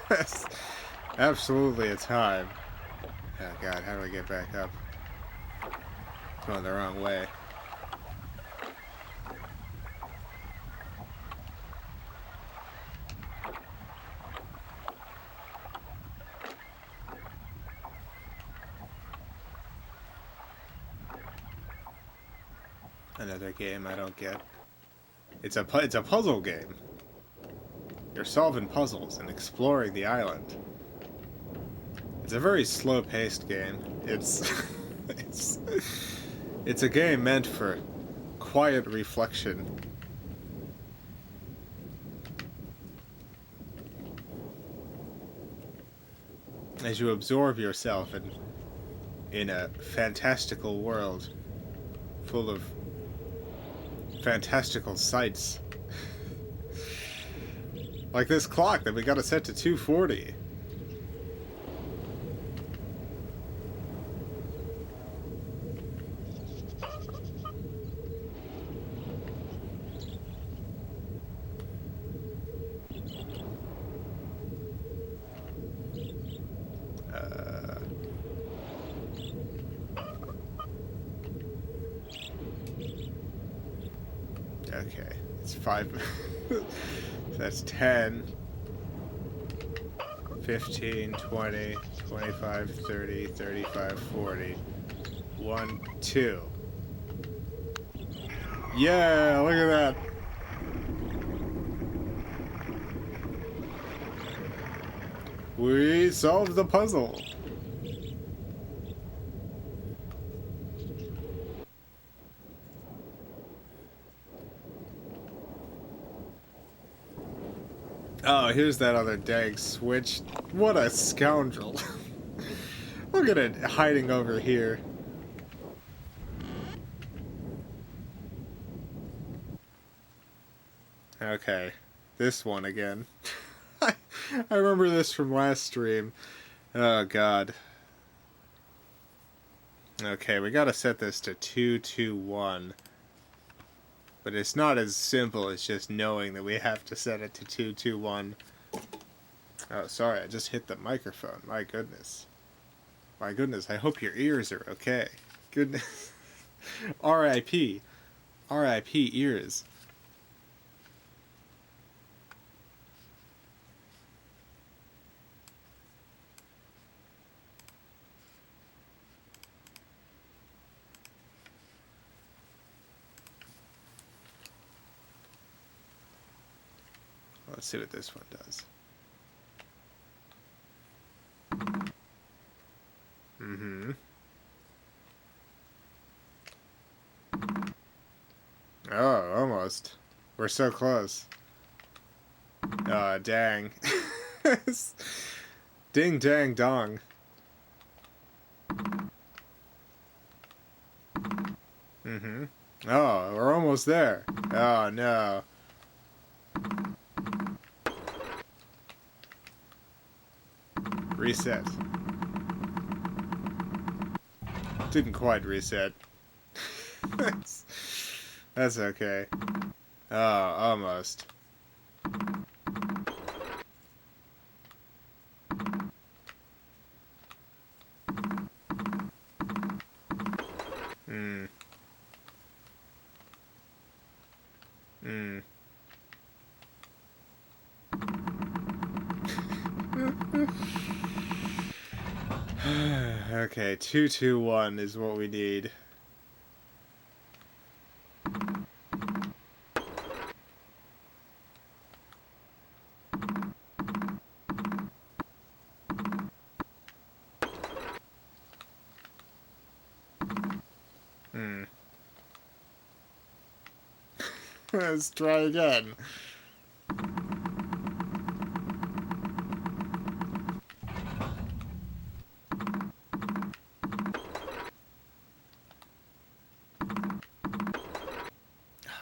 That's absolutely a time. Oh god, how do I get back up? Going the wrong way. Another game I don't get. It's a puzzle game. You're solving puzzles and exploring the island. It's a very slow-paced game. It's it's a game meant for quiet reflection. As you absorb yourself in a fantastical world full of fantastical sights. Like this clock that we gotta set to 240. Okay, it's 5. That's 10, 15, 20, 25, 30, 35, 40. 1, 2. Yeah, look at that. We solved the puzzle. Oh, here's that other dang switch. What a scoundrel. Look at it hiding over here. Okay, this one again. I remember this from last stream. Oh god. Okay, we gotta set this to 221. But it's not as simple as just knowing that we have to set it to 221. Oh, sorry, I just hit the microphone. My goodness. My goodness, I hope your ears are okay. Goodness. R.I.P. R.I.P. ears. Let's see what this one does. Mm-hmm. Oh, almost. We're so close. Oh, dang. Ding dang dong. Mm-hmm. Oh, we're almost there. Oh, no. Reset. Didn't quite reset. That's okay. Oh, almost. Hmm. Hmm. Okay, 221 is what we need. Hmm. Let's try again.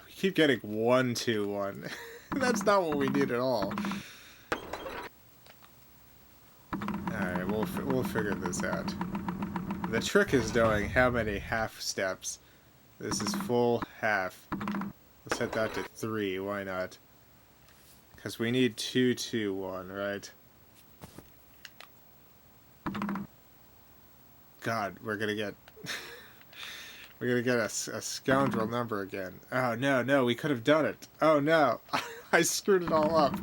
We keep getting 121. That's not what we need at all. Alright, we'll figure this out. The trick is knowing how many half steps. This is full half. Let's set that to 3, why not? Because we need 221, right? God, we're gonna get... we're gonna get a scoundrel number again. Oh, no, we could have done it. Oh, no. I screwed it all up.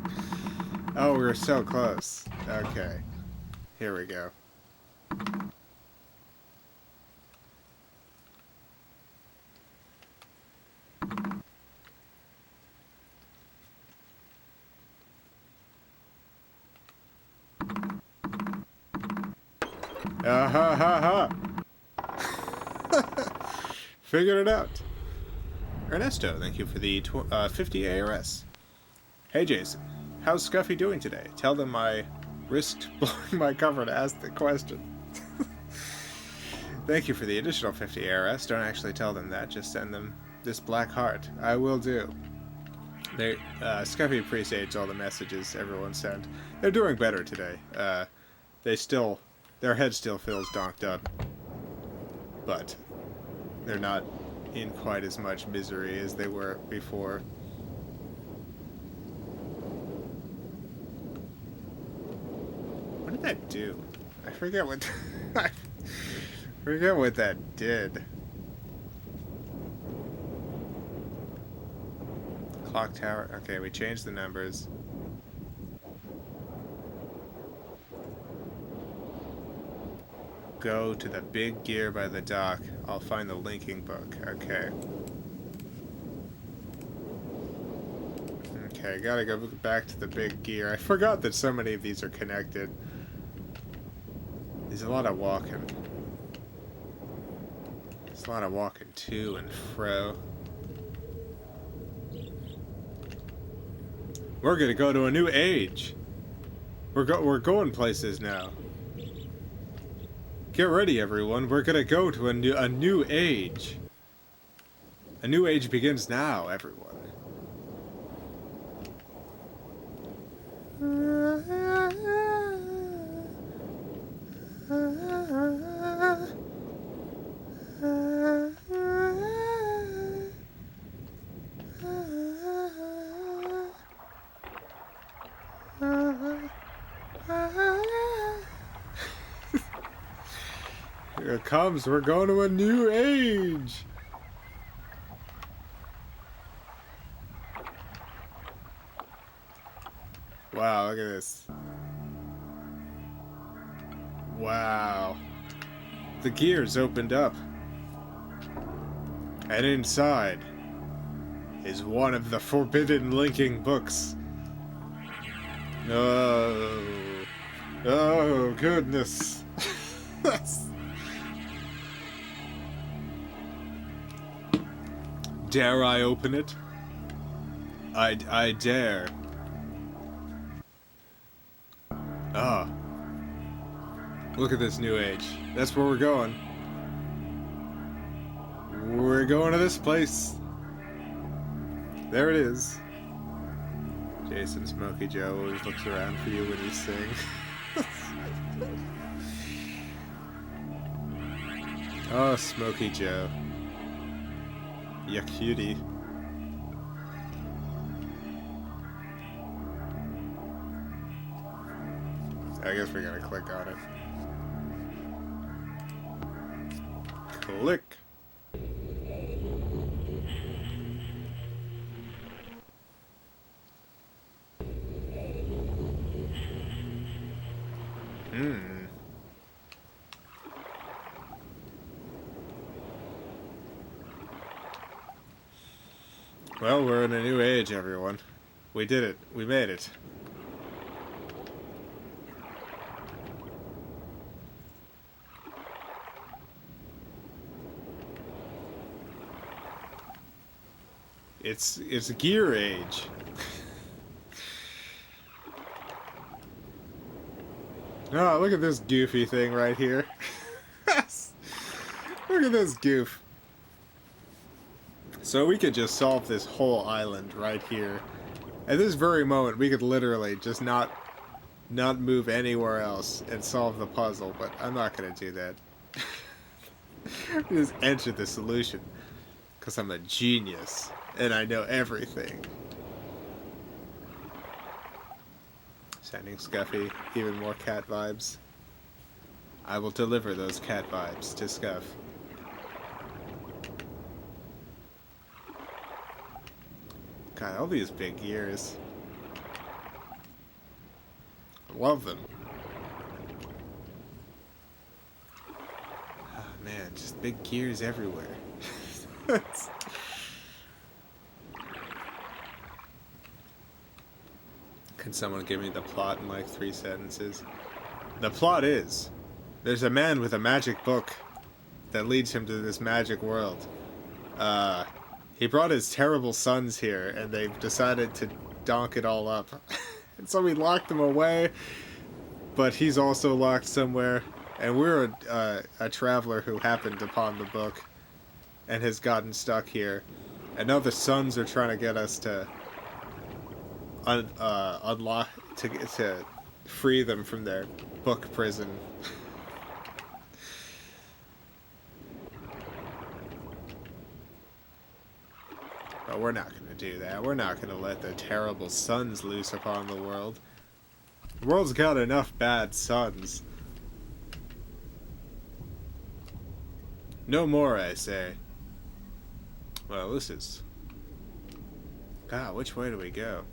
Oh, we were so close. Okay. Here we go. Ha ha ha! Figured it out. Ernesto, thank you for the 50 ARS. Hey Jason, how's Scuffy doing today? Tell them I risked blowing my cover to ask the question. Thank you for the additional 50 ARS. Don't actually tell them that, just send them this black heart. I will do. Scuffy appreciates all the messages everyone sent. They're doing better today. Their head still feels donked up, but they're not in quite as much misery as they were before. What did that do? I forget what I forget what that did. Clock tower. Okay, we changed the numbers. Go to the big gear by the dock. I'll find the linking book. Okay. Okay, gotta go back to the big gear. I forgot that so many of these are connected. There's a lot of walking. There's a lot of walking to and fro. We're gonna go to a new age. We're going places now. Get ready, everyone. We're gonna go to a new age. A new age begins now, everyone. Here it comes. We're going to a new age. Wow, look at this. Wow. The gears opened up. And inside is one of the forbidden linking books. Oh, goodness. Dare I open it? I dare. Ah, Look at this new age. That's where we're going. We're going to this place. There it is. Jason Smokey Joe always looks around for you when you sing. Oh, Smokey Joe. Ya cutie. I guess we're gonna click on it. Click. Well, we're in a new age, everyone. We did it. We made it. It's gear age. Oh, look at this goofy thing right here. Look at this goof. So we could just solve this whole island right here. At this very moment, we could literally just not move anywhere else and solve the puzzle, but I'm not going to do that. Just enter the solution. Because I'm a genius, and I know everything. Sending Scuffy, even more cat vibes. I will deliver those cat vibes to Scuff. God, all these big gears. I love them. Oh man, just big gears everywhere. Can someone give me the plot in like 3 sentences? The plot is, there's a man with a magic book that leads him to this magic world. He brought his terrible sons here, and they've decided to donk it all up. And so we locked them away, but he's also locked somewhere. And we're a traveler who happened upon the book and has gotten stuck here. And now the sons are trying to get us to unlock, to free them from their book prison. But we're not going to do that. We're not going to let the terrible sons loose upon the world. The world's got enough bad sons. No more, I say. Well, this is... God, which way do we go?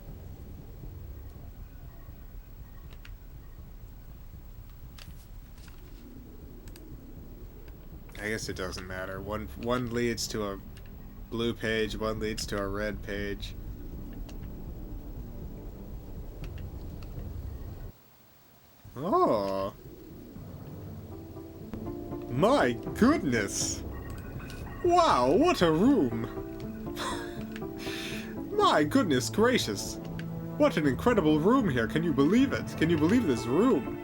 I guess it doesn't matter. One leads to a blue page, one leads to a red page. Oh. My goodness. Wow, what a room. My goodness gracious. What an incredible room here. Can you believe it? Can you believe this room?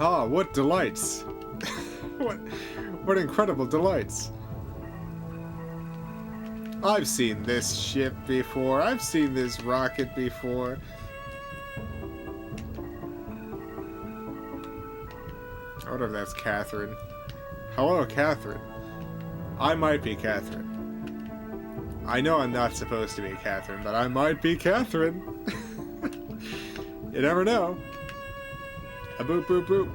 Ah, what delights. What incredible delights. I've seen this ship before. I've seen this rocket before. I wonder if that's Catherine. Hello, Catherine. I might be Catherine. I know I'm not supposed to be Catherine, but I might be Catherine. You never know. A boop boop boop.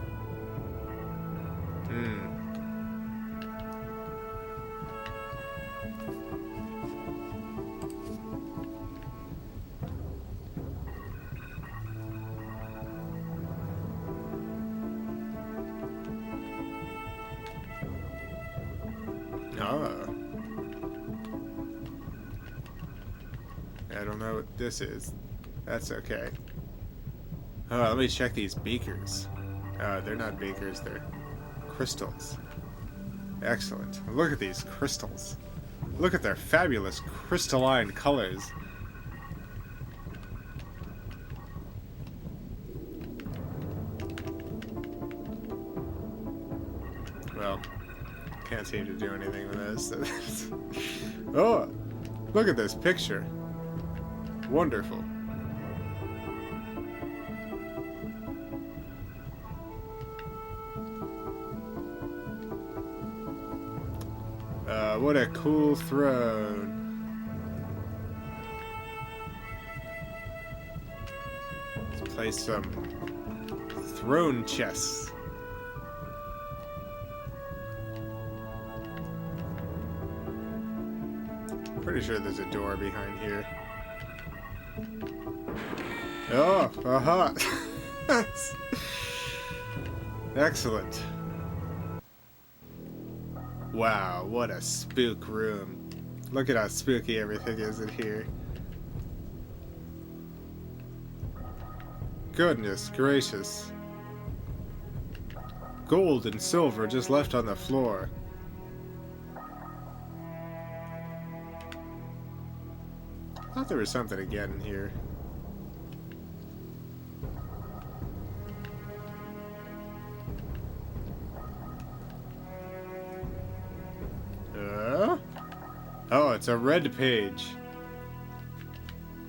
I don't know what this is. That's okay. Oh, let me check these beakers. They're not beakers, they're crystals. Excellent. Look at these crystals. Look at their fabulous crystalline colors. Well, can't seem to do anything with this. Oh, look at this picture. Wonderful. What a cool throne. Let's play some throne chess. Pretty sure there's a door behind here. Oh, aha! Excellent. Wow, what a spook room. Look at how spooky everything is in here. Goodness gracious. Gold and silver just left on the floor. I thought there was something again in here. Oh, it's a red page.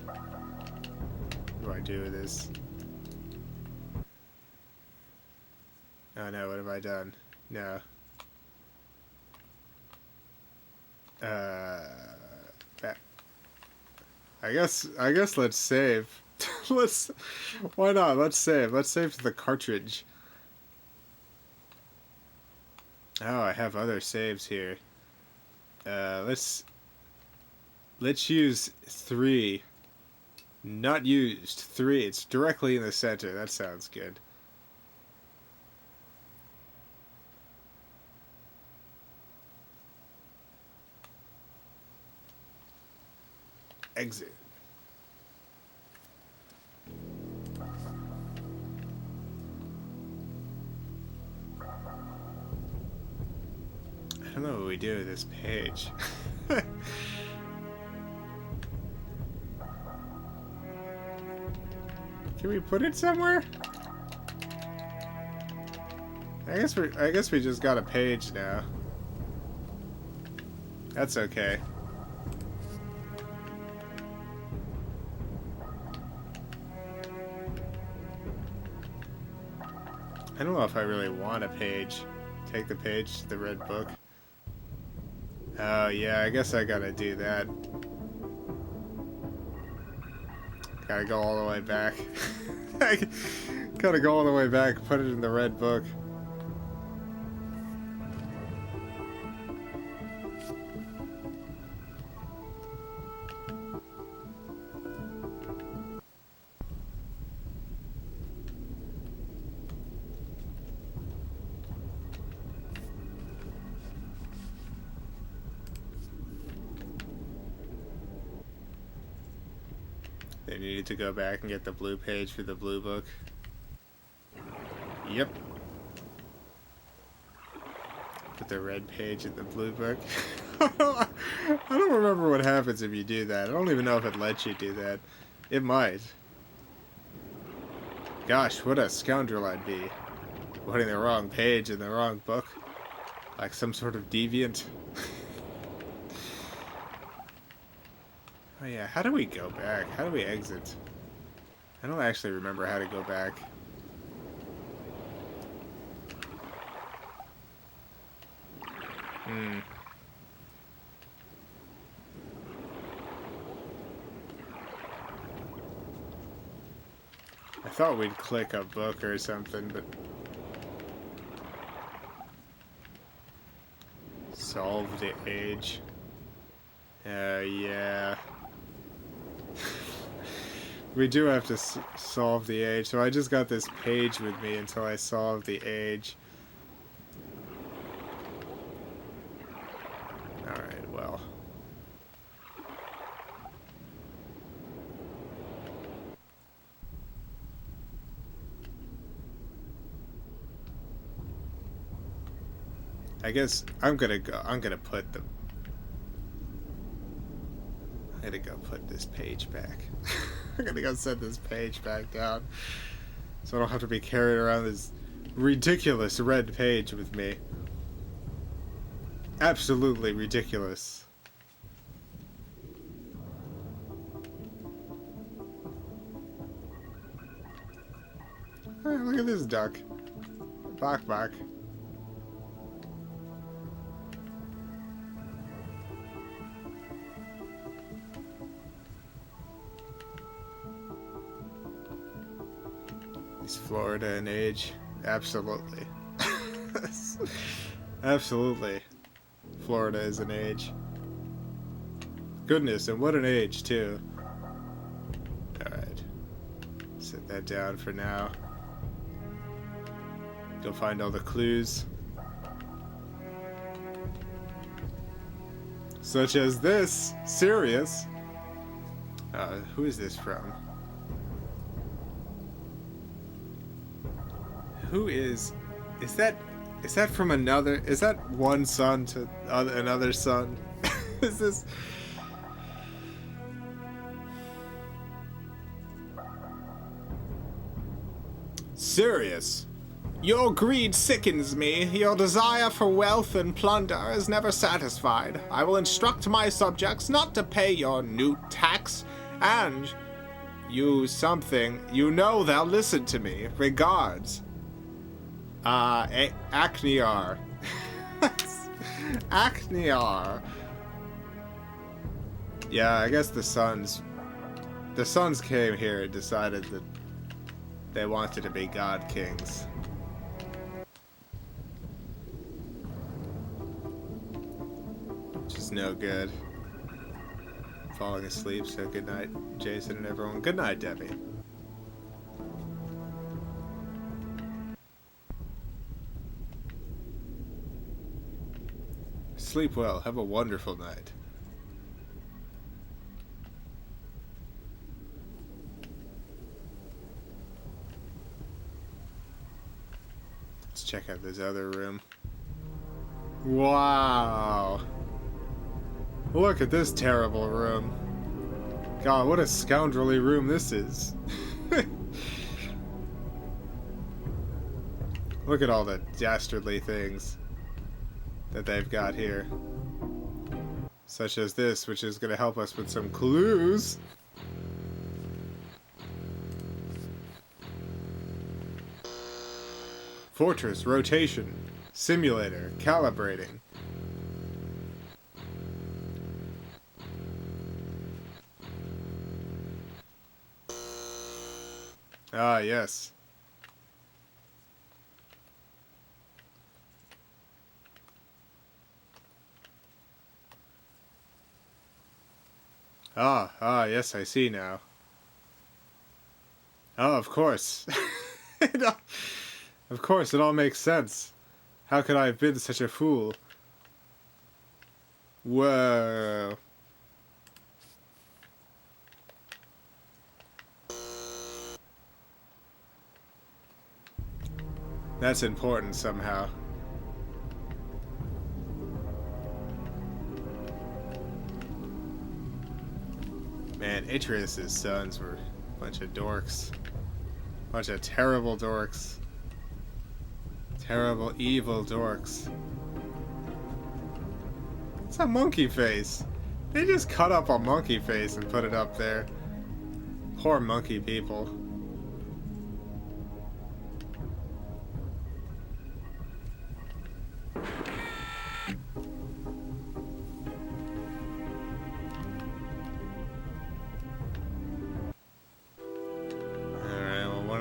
What do I do with this? Oh no, what have I done? No. Back. I guess let's save. Why not? Let's save. Let's save to the cartridge. Oh, I have other saves here. Let's use 3. Not used. 3. It's directly in the center. That sounds good. Exit. I don't know what we do with this page. Can we put it somewhere? I guess we just got a page now. That's okay. I don't know if I really want a page. Take the page to the red book. Oh yeah, I guess I gotta do that. Gotta go all the way back. I gotta go all the way back, put it in the red book. They needed to go back and get the blue page for the blue book. Yep. Put the red page in the blue book. I don't remember what happens if you do that. I don't even know if it lets you do that. It might. Gosh, what a scoundrel I'd be. Putting the wrong page in the wrong book. Like some sort of deviant. Oh yeah, how do we go back? How do we exit? I don't actually remember how to go back. I thought we'd click a book or something, but... Solve the age. Yeah. We do have to solve the age, so I just got this page with me until I solve the age. Alright, well. I guess I'm gonna put this page back. I'm gonna go set this page back down so I don't have to be carrying around this ridiculous red page with me. Absolutely ridiculous. Hey, look at this duck. Bark, bark. Is Florida an age? Absolutely. Absolutely. Florida is an age. Goodness, and what an age, too. Alright. Set that down for now. Go find all the clues. Such as this. Sirius. Who is this from? Who is that from another, is that one son to another son? Is this? Sirius, your greed sickens me. Your desire for wealth and plunder is never satisfied. I will instruct my subjects not to pay your newt tax, and you something, you know they'll listen to me. Regards. Acnear. Acnear. Yeah, I guess the sons came here and decided that they wanted to be god kings. Which is no good. Falling asleep, so good night, Jason and everyone. Good night, Debbie. Sleep well. Have a wonderful night. Let's check out this other room. Wow. Look at this terrible room. God, what a scoundrelly room this is. Look at all the dastardly things that they've got here. Such as this, which is going to help us with some clues. Fortress, rotation, simulator, calibrating. Ah, yes. Yes, I see now. Oh, of course. Of course, it all makes sense. How could I have been such a fool? Whoa. That's important somehow. Man, Atreus' sons were a bunch of dorks. Bunch of terrible dorks. Terrible, evil dorks. It's a monkey face. They just cut up a monkey face and put it up there. Poor monkey people.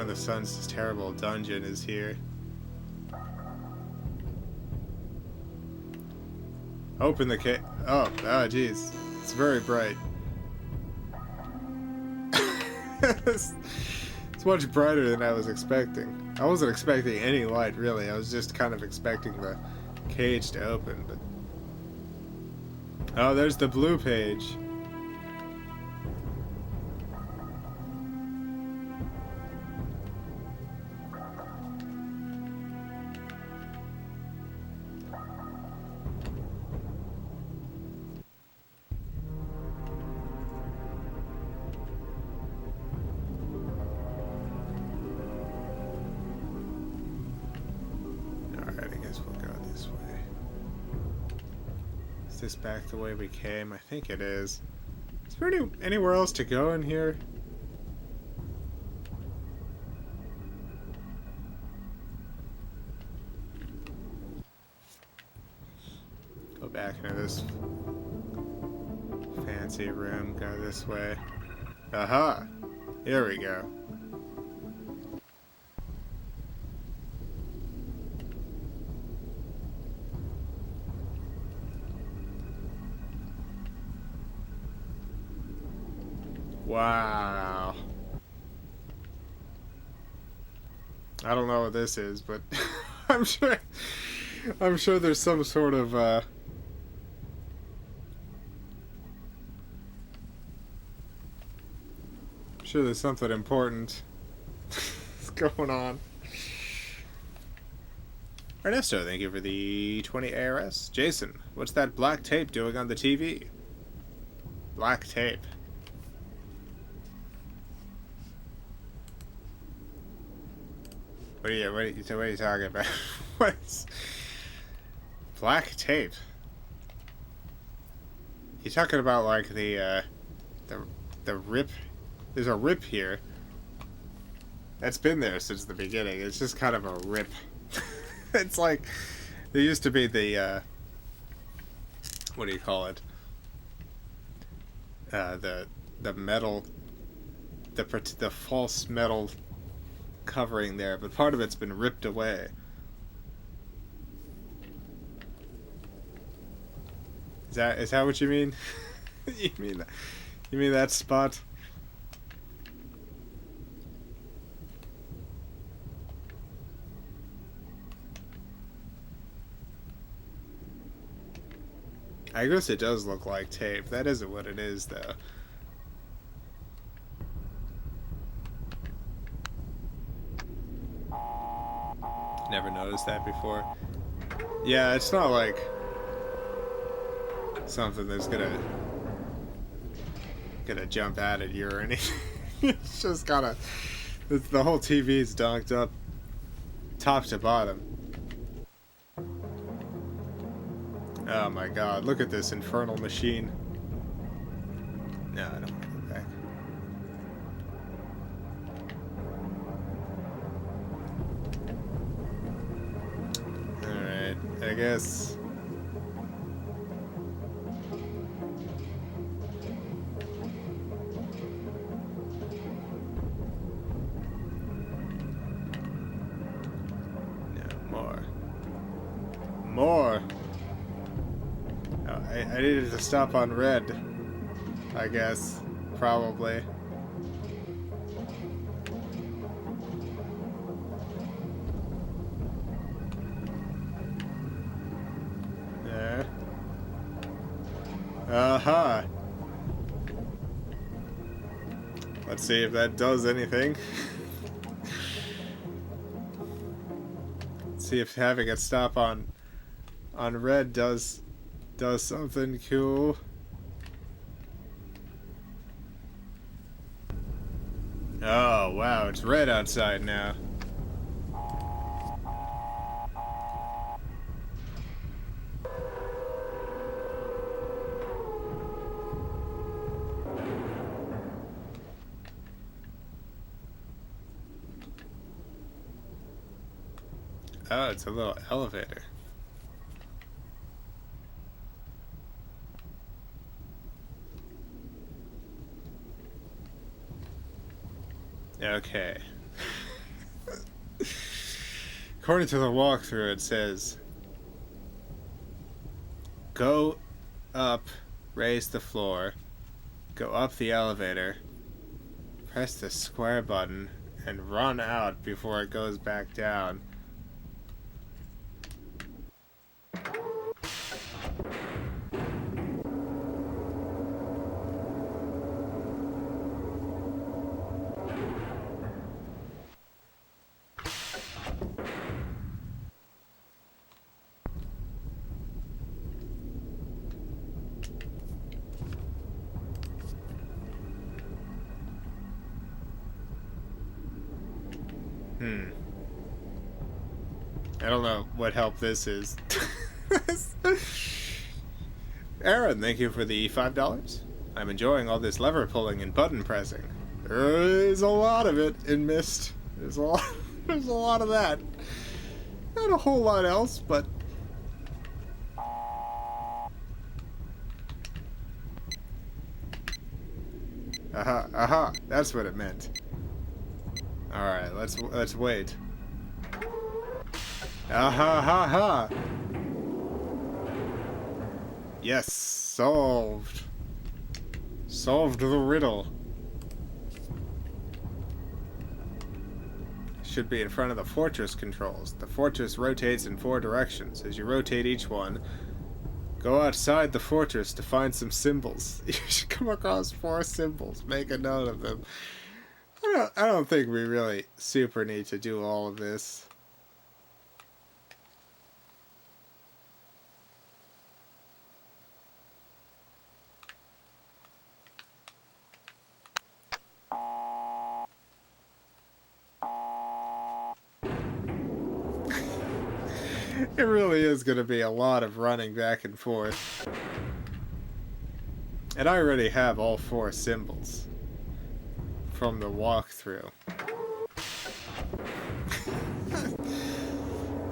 The son's terrible dungeon is here. Open the cave. Oh, jeez. It's very bright. It's much brighter than I was expecting. I wasn't expecting any light, really. I was just kind of expecting the cage to open, but... Oh, there's the blue page. Is this back the way we came? I think it is. Is there anywhere else to go in here? Go back into this fancy room. Go this way. Aha! Here we go. Wow. I don't know what this is, but I'm sure there's some sort of I'm sure there's something important going on. Ernesto, thank you for the 20 ARS. Jason, what's that black tape doing on the TV? Black tape. What are you talking about? What's black tape? You talking about like the rip? There's a rip here. That's been there since the beginning. It's just kind of a rip. It's like there used to be the what do you call it? The metal, the false metal covering there, but part of it's been ripped away. Is that what you mean? you mean that spot? I guess it does look like tape. That isn't what it is, though. Never noticed that before. Yeah, it's not like something that's gonna jump out at you or anything. It's just the whole TV's donked up top to bottom. Oh my god, look at this infernal machine. No, I don't want to go back. Alright, I guess. No, more. I needed to stop on red, I guess, probably. There. Aha! Let's see if that does anything. Let's see if having it stop on red does something cool. Oh wow, it's red outside now. Oh, it's a little elevator. Okay. According to the walkthrough, it says, go up, raise the floor, go up the elevator, press the square button, and run out before it goes back down. I don't know what help this is. Aaron, thank you for the $5. I'm enjoying all this lever pulling and button pressing. There is a lot of it in Myst. There's a lot, there's a lot of that. Not a whole lot else, but... Aha, aha, that's what it meant. Alright, let's wait. Aha, ha, ha! Yes, solved. Solved the riddle. Should be in front of the fortress controls. The fortress rotates in 4 directions. As you rotate each one, go outside the fortress to find some symbols. You should come across 4 symbols. Make a note of them. I don't think we really super need to do all of this. It really is going to be a lot of running back and forth. And I already have all 4 symbols from the walkthrough.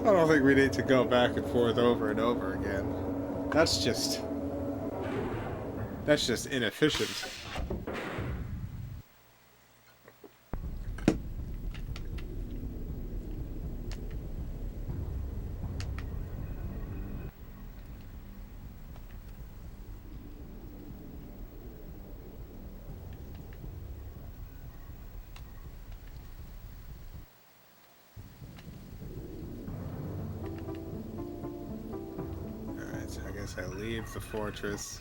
I don't think we need to go back and forth over and over again. That's just inefficient. I leave the fortress.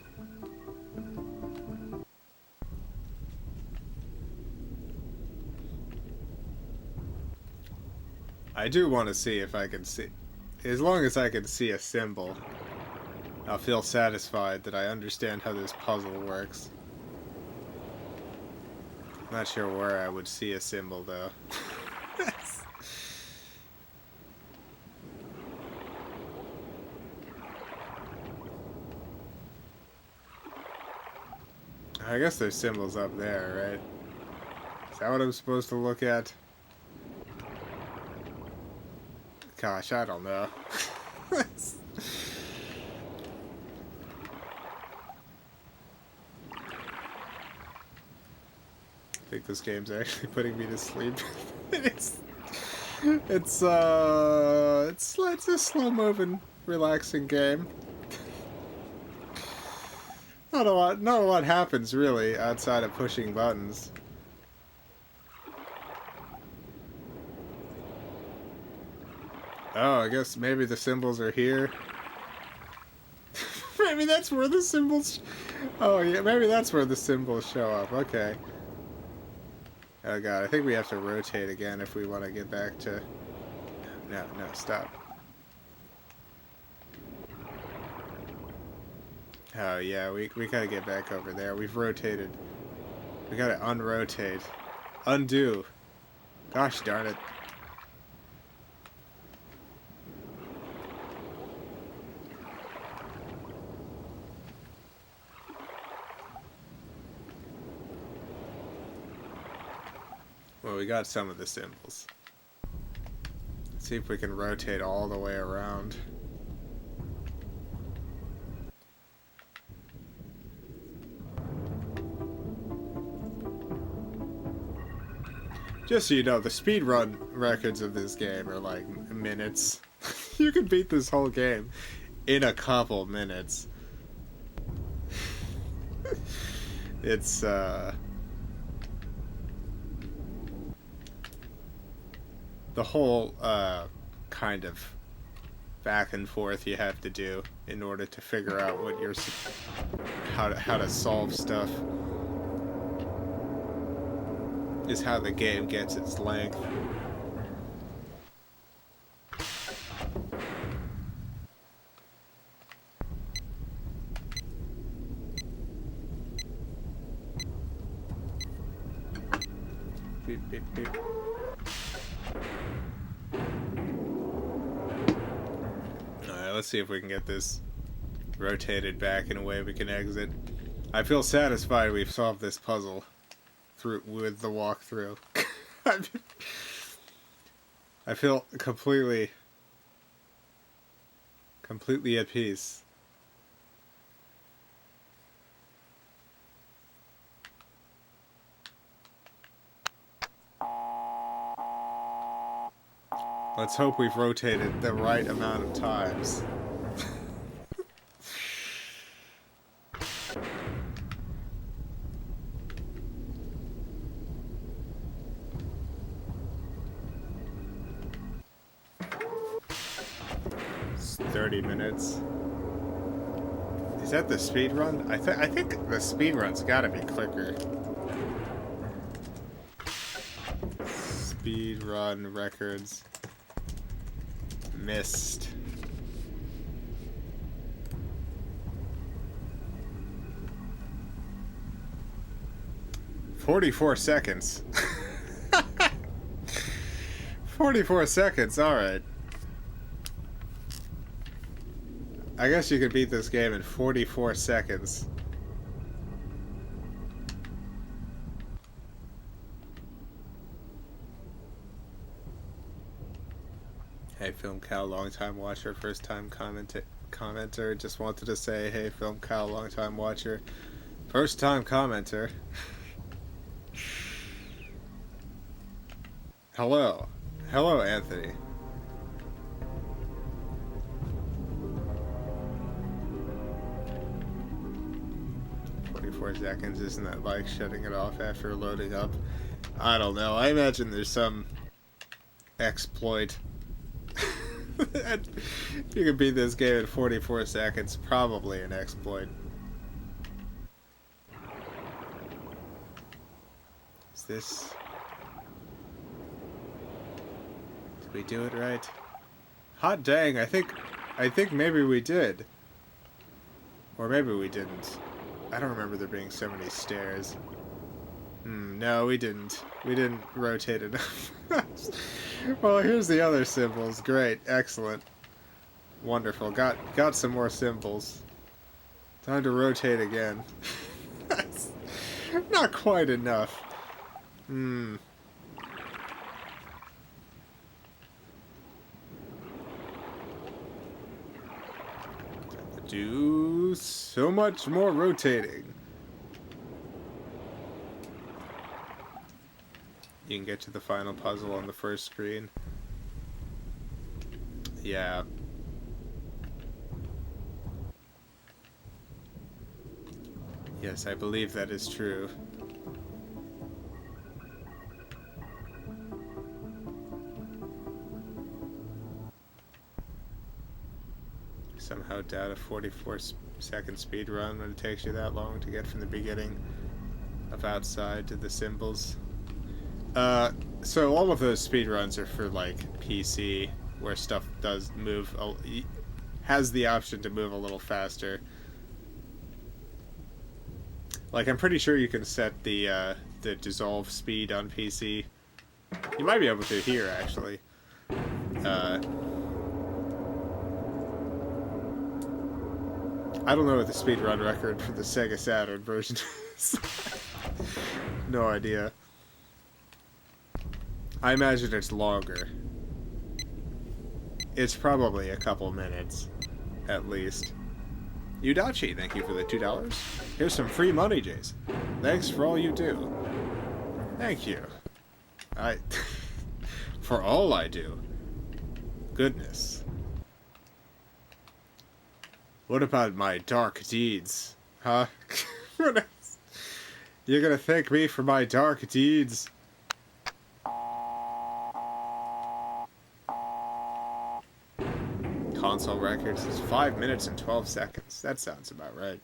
I do want to see if I can see. As long as I can see a symbol, I'll feel satisfied that I understand how this puzzle works. I'm not sure where I would see a symbol though. I guess there's symbols up there, right? Is that what I'm supposed to look at? Gosh, I don't know. I think this game's actually putting me to sleep. it's a slow-moving, relaxing game. Not a lot happens really outside of pushing buttons. Oh, I guess maybe the symbols are here. Maybe that's where the symbols... Oh yeah, maybe that's where the symbols show up. Okay. Oh god, I think we have to rotate again if we want to get back to... No, stop. Oh yeah, we gotta get back over there. We've rotated. We gotta unrotate. Undo. Gosh darn it. Well, we got some of the symbols. Let's see if we can rotate all the way around. Just so you know, the speedrun records of this game are like minutes. You can beat this whole game in a couple minutes. It's, the whole, kind of back and forth you have to do in order to figure out what you're, how to solve stuff is how the game gets its length. Beep, beep, beep. Alright, let's see if we can get this rotated back in a way we can exit. I feel satisfied we've solved this puzzle with the walkthrough. I feel completely at peace. Let's hope we've rotated the right amount of times. It's 30 minutes. Is that the speed run? I think the speed run's gotta be quicker. Speed run records. Myst. 44 seconds. 44 seconds, alright. I guess you could beat this game in 44 seconds. Hey Film Cow, long time watcher, first time commenter. Just wanted to say, hey Film Cow, long time watcher, first time commenter. Hello. Hello, Anthony. Seconds, isn't that like shutting it off after loading up? I don't know. I imagine there's some exploit. You can beat this game in 44 seconds. Probably an exploit. Is this... Did we do it right? Hot dang, I think maybe we did. Or maybe we didn't. I don't remember there being so many stairs. No, we didn't. We didn't rotate enough. Well, here's the other symbols. Great. Excellent. Wonderful. Got some more symbols. Time to rotate again. Not quite enough. Do so much more rotating. You can get to the final puzzle on the first screen. Yeah. Yes, I believe that is true. Somehow doubt a 44-second speed run when it takes you that long to get from the beginning of outside to the symbols. So all of those speed runs are for like PC, where stuff does move, has the option to move a little faster. Like I'm pretty sure you can set the dissolve speed on PC. You might be able to here actually. I don't know what the speedrun record for the Sega Saturn version is. No idea. I imagine it's longer. It's probably a couple minutes, at least. Udachi, thank you for the $2. Here's some free money, Jason. Thanks for all you do. Thank you. For all I do. Goodness. What about my dark deeds? Huh? You're gonna thank me for my dark deeds? Console records is 5 minutes and 12 seconds. That sounds about right.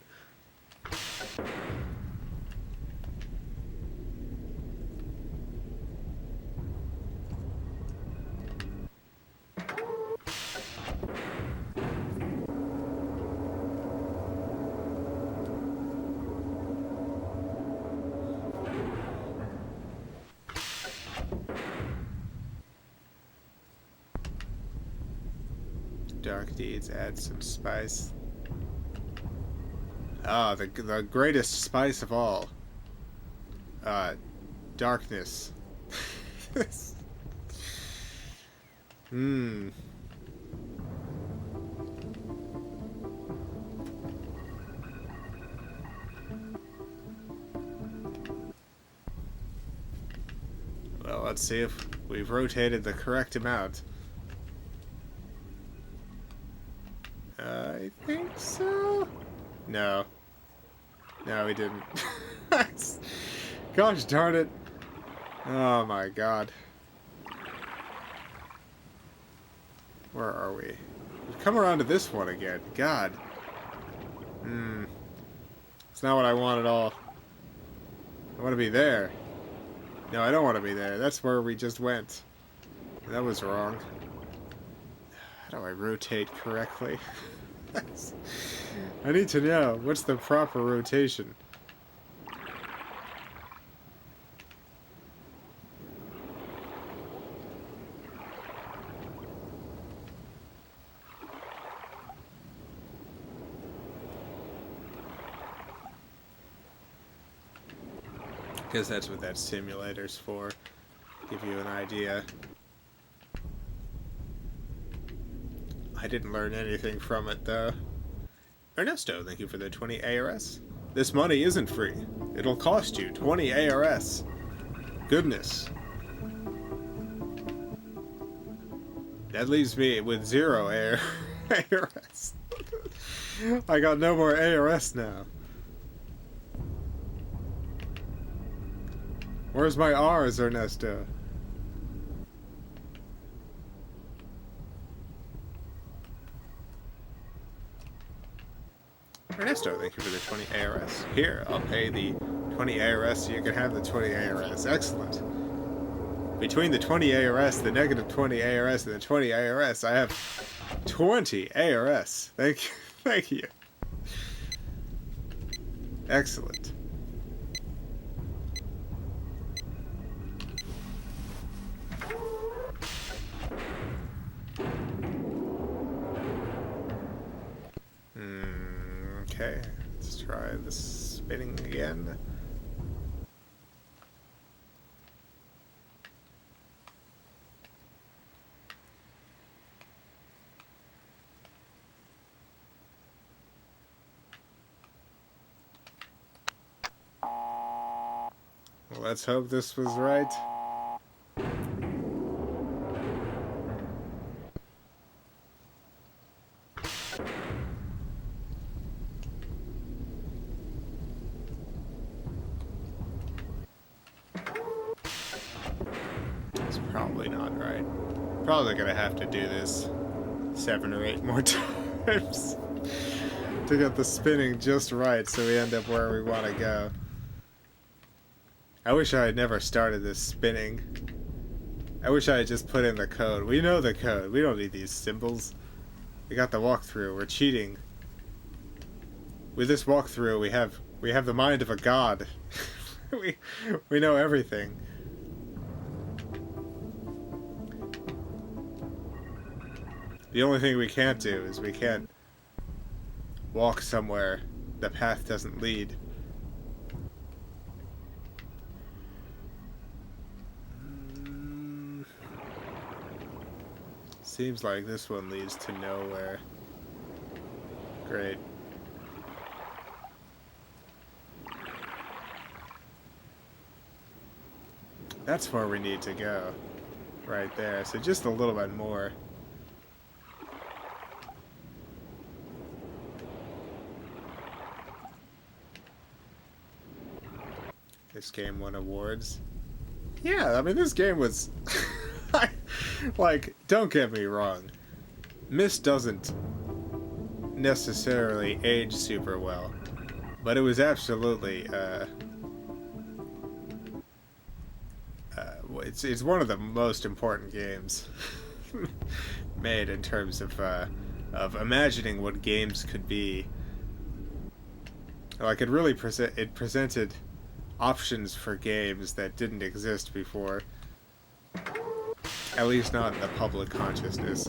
Dark deeds add some spice. Ah, the greatest spice of all. Darkness. Hmm. Well, let's see if we've rotated the correct amount. I think so. No. No, we didn't. Gosh darn it. Oh my god. Where are we? We've come around to this one again. God. It's not what I want at all. I want to be there. No, I don't want to be there. That's where we just went. That was wrong. How do I rotate correctly? I need to know. What's the proper rotation? Because that's what that simulator's for. Give you an idea. I didn't learn anything from it, though. Ernesto, thank you for the 20 ARS. This money isn't free. It'll cost you 20 ARS. Goodness. That leaves me with 0 ARS. I got no more ARS now. Where's my R's, Ernesto? Ernesto, thank you for the 20 ARS. Here, I'll pay the 20 ARS so you can have the 20 ARS. Excellent. Between the 20 ARS, the negative 20 ARS, and the 20 ARS, I have 20 ARS. Thank you. Thank you. Excellent. Okay, let's try the spinning again. Well, let's hope this was right. Probably not right. Probably gonna have to do this 7 or 8 more times to get the spinning just right so we end up where we want to go. I wish I had never started this spinning. I wish I had just put in the code. We know the code. We don't need these symbols. We got the walkthrough. We're cheating. With this walkthrough, we have the mind of a god. we know everything. The only thing we can't do is we can't walk somewhere the path doesn't lead. Seems like this one leads to nowhere. Great. That's where we need to go. Right there. So just a little bit more. This game won awards. Yeah, I mean, this game was... like, don't get me wrong. Myst doesn't necessarily age super well. But it was absolutely, it's one of the most important games made in terms of imagining what games could be. Like, it really presented options for games that didn't exist before. At least not in the public consciousness.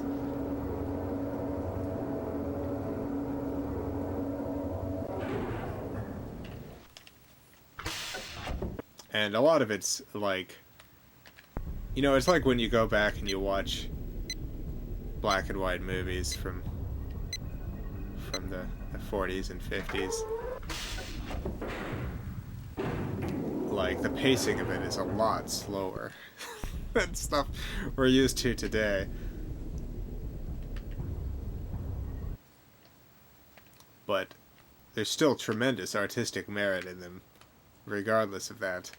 And a lot of it's like, you know, it's like when you go back and you watch black and white movies from the 40s and 50s. Like, the pacing of it is a lot slower than stuff we're used to today. But there's still tremendous artistic merit in them, regardless of that.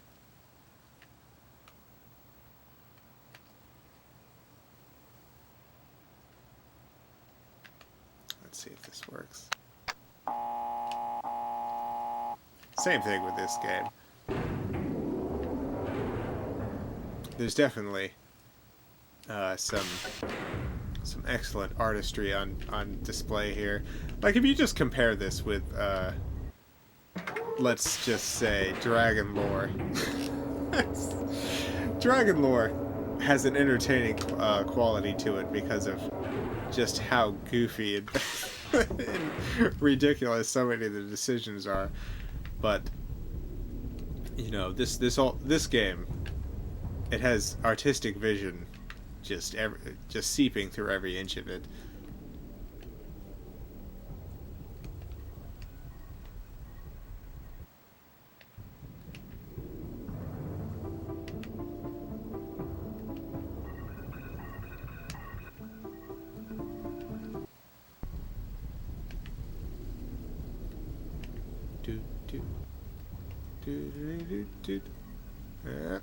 Let's see if this works. Same thing with this game. There's definitely some excellent artistry on display here. Like, if you just compare this with, let's just say, Dragon Lore. Dragon Lore has an entertaining quality to it because of just how goofy and ridiculous so many of the decisions are. But, you know, this game, it has artistic vision just seeping through every inch of it. Yeah.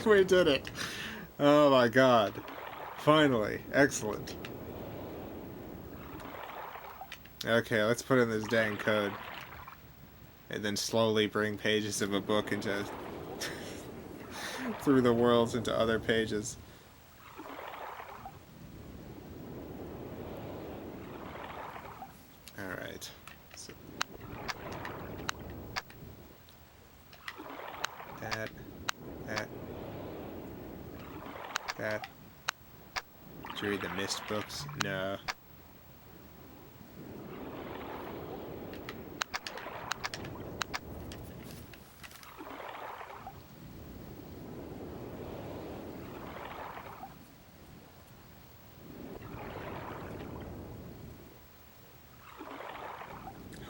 We did it. Oh my god. Finally. Excellent. Okay, let's put in this dang code. And then slowly bring pages of a book into through the worlds into other pages. Alright. So that. Did you read the Myst books? No.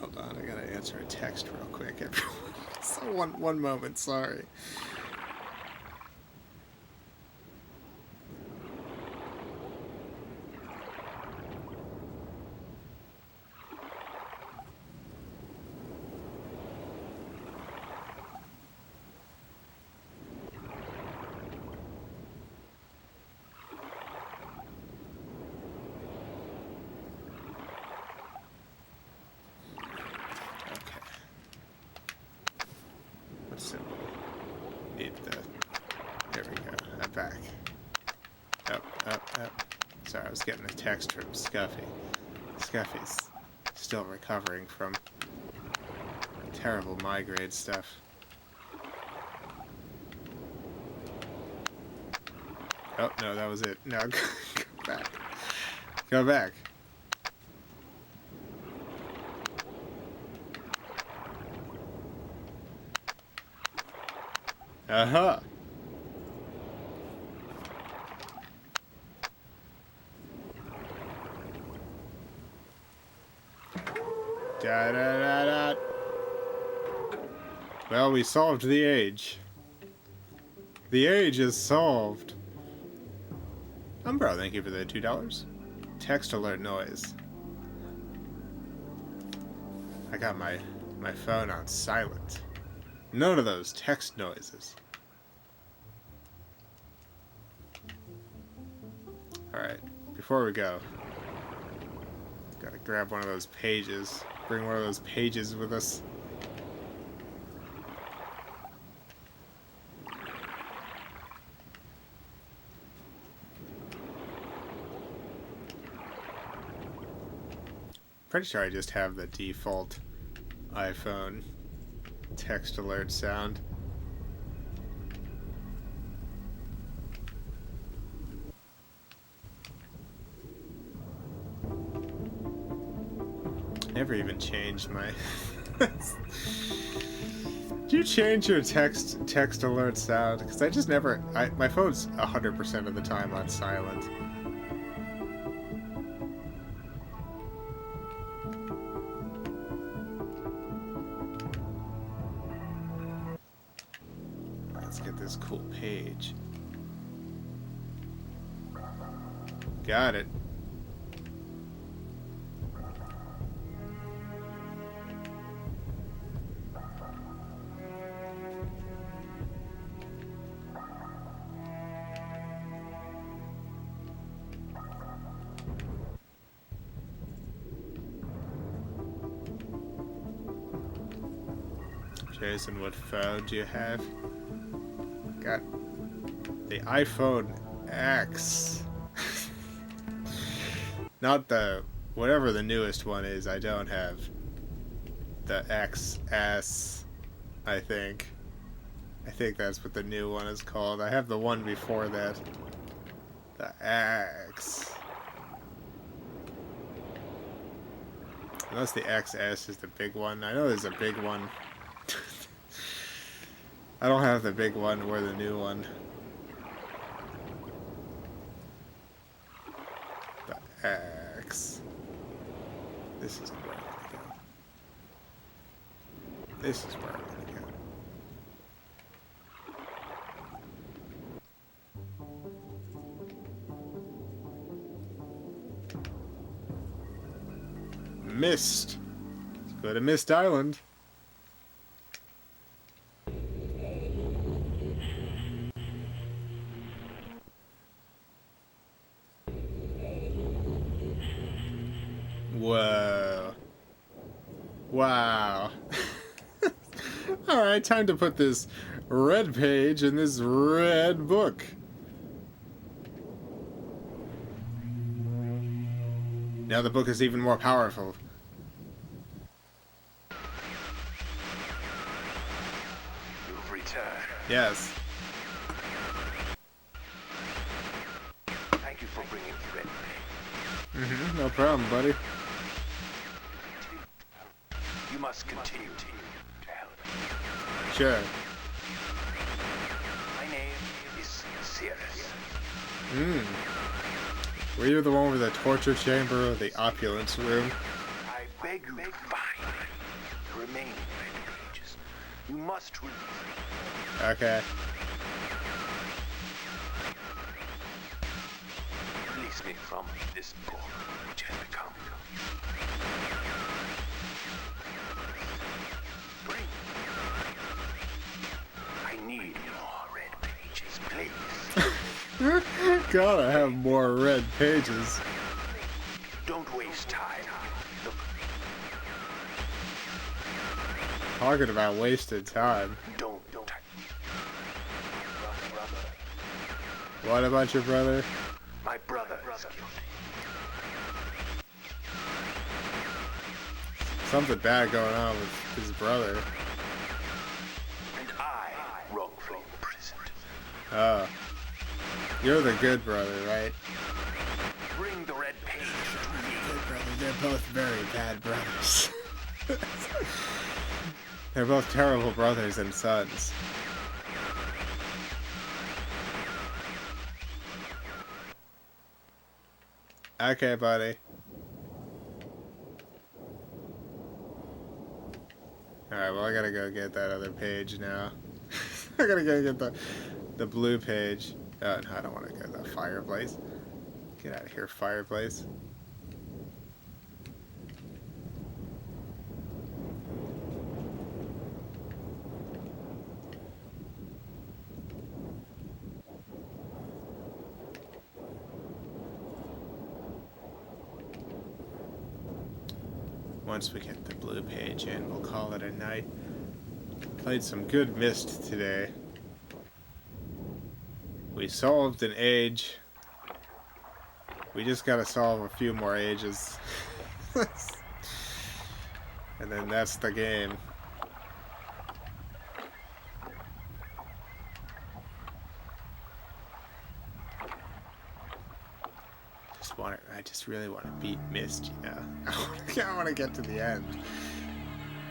Hold on, I gotta answer a text real quick, everyone. So one moment, sorry. There we go. I'm back. Up. Sorry, I was getting a text from Scuffy. Scuffy's still recovering from terrible migraine stuff. Oh, no, that was it. No, go back. Go back. Uh-huh. Da-da-da-da. Well, we solved the age. The age is solved. Umbro, thank you for the $2. Text alert noise. I got my phone on silent. None of those text noises. Alright, before we go, gotta grab one of those pages. Bring one of those pages with us. Pretty sure I just have the default iPhone text alert sound. Never even changed my Do you change your text alert sound? Because I just never... my phone's 100% of the time on silent. Let's get this cool page. Got it. Jason, what phone do you have? Got the iPhone X. Not the... whatever the newest one is, I don't have. The XS, I think. I think that's what the new one is called. I have the one before that. The X. Unless the XS is the big one. I know there's a big one. I don't have the big one or the new one. The X. This is where I'm gonna go. This is where I'm gonna go. Myst. Let's go to Myst Island. Whoa. Wow. Alright, time to put this red page in this red book. Now the book is even more powerful. You've returned. Yes. Thank you for bringing the red page. No problem, buddy. You must continue to help. Sure. My name is Sass. Were you the one with the torture chamber or the opulence room? I beg you to find the remaining red pages. You must read them. Okay. Release me from this book, which has become. Bring. I need more red pages, please. Gotta have more red pages. Don't waste time. Look, Talking about wasted time. don't touch. Brother. What about your brother? My brother is guilty. Something bad going on with his brother. And I wrongfully imprisoned. Oh. You're the good brother, right? Bring the red page to me. Good brother. They're both very bad brothers. They're both terrible brothers and sons. Okay, buddy. Alright, well I gotta go get that other page now. I gotta go get the blue page. Oh, no, I don't want to get the fireplace. Get out of here, fireplace. Once we get the blue page in, we'll call it a night. Played some good Myst today. We solved an age. We just gotta solve a few more ages. And then that's the game. I just really want to beat Myst, you know. I want to get to the end.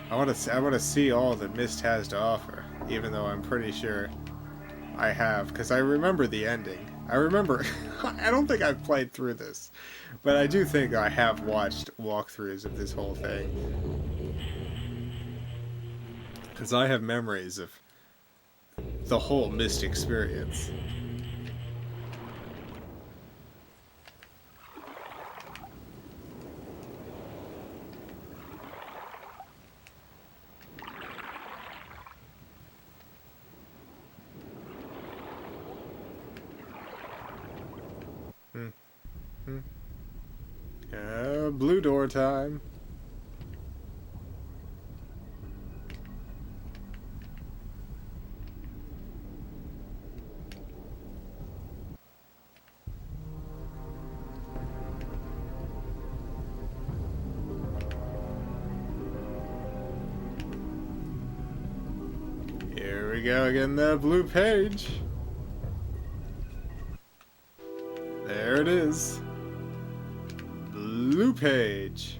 I want to see all that Myst has to offer, even though I'm pretty sure I have, because I remember the ending. I remember. I don't think I've played through this, but I do think I have watched walkthroughs of this whole thing, because I have memories of the whole Myst experience. Blue door time. Here we go again, the blue page. There it is. Blue page.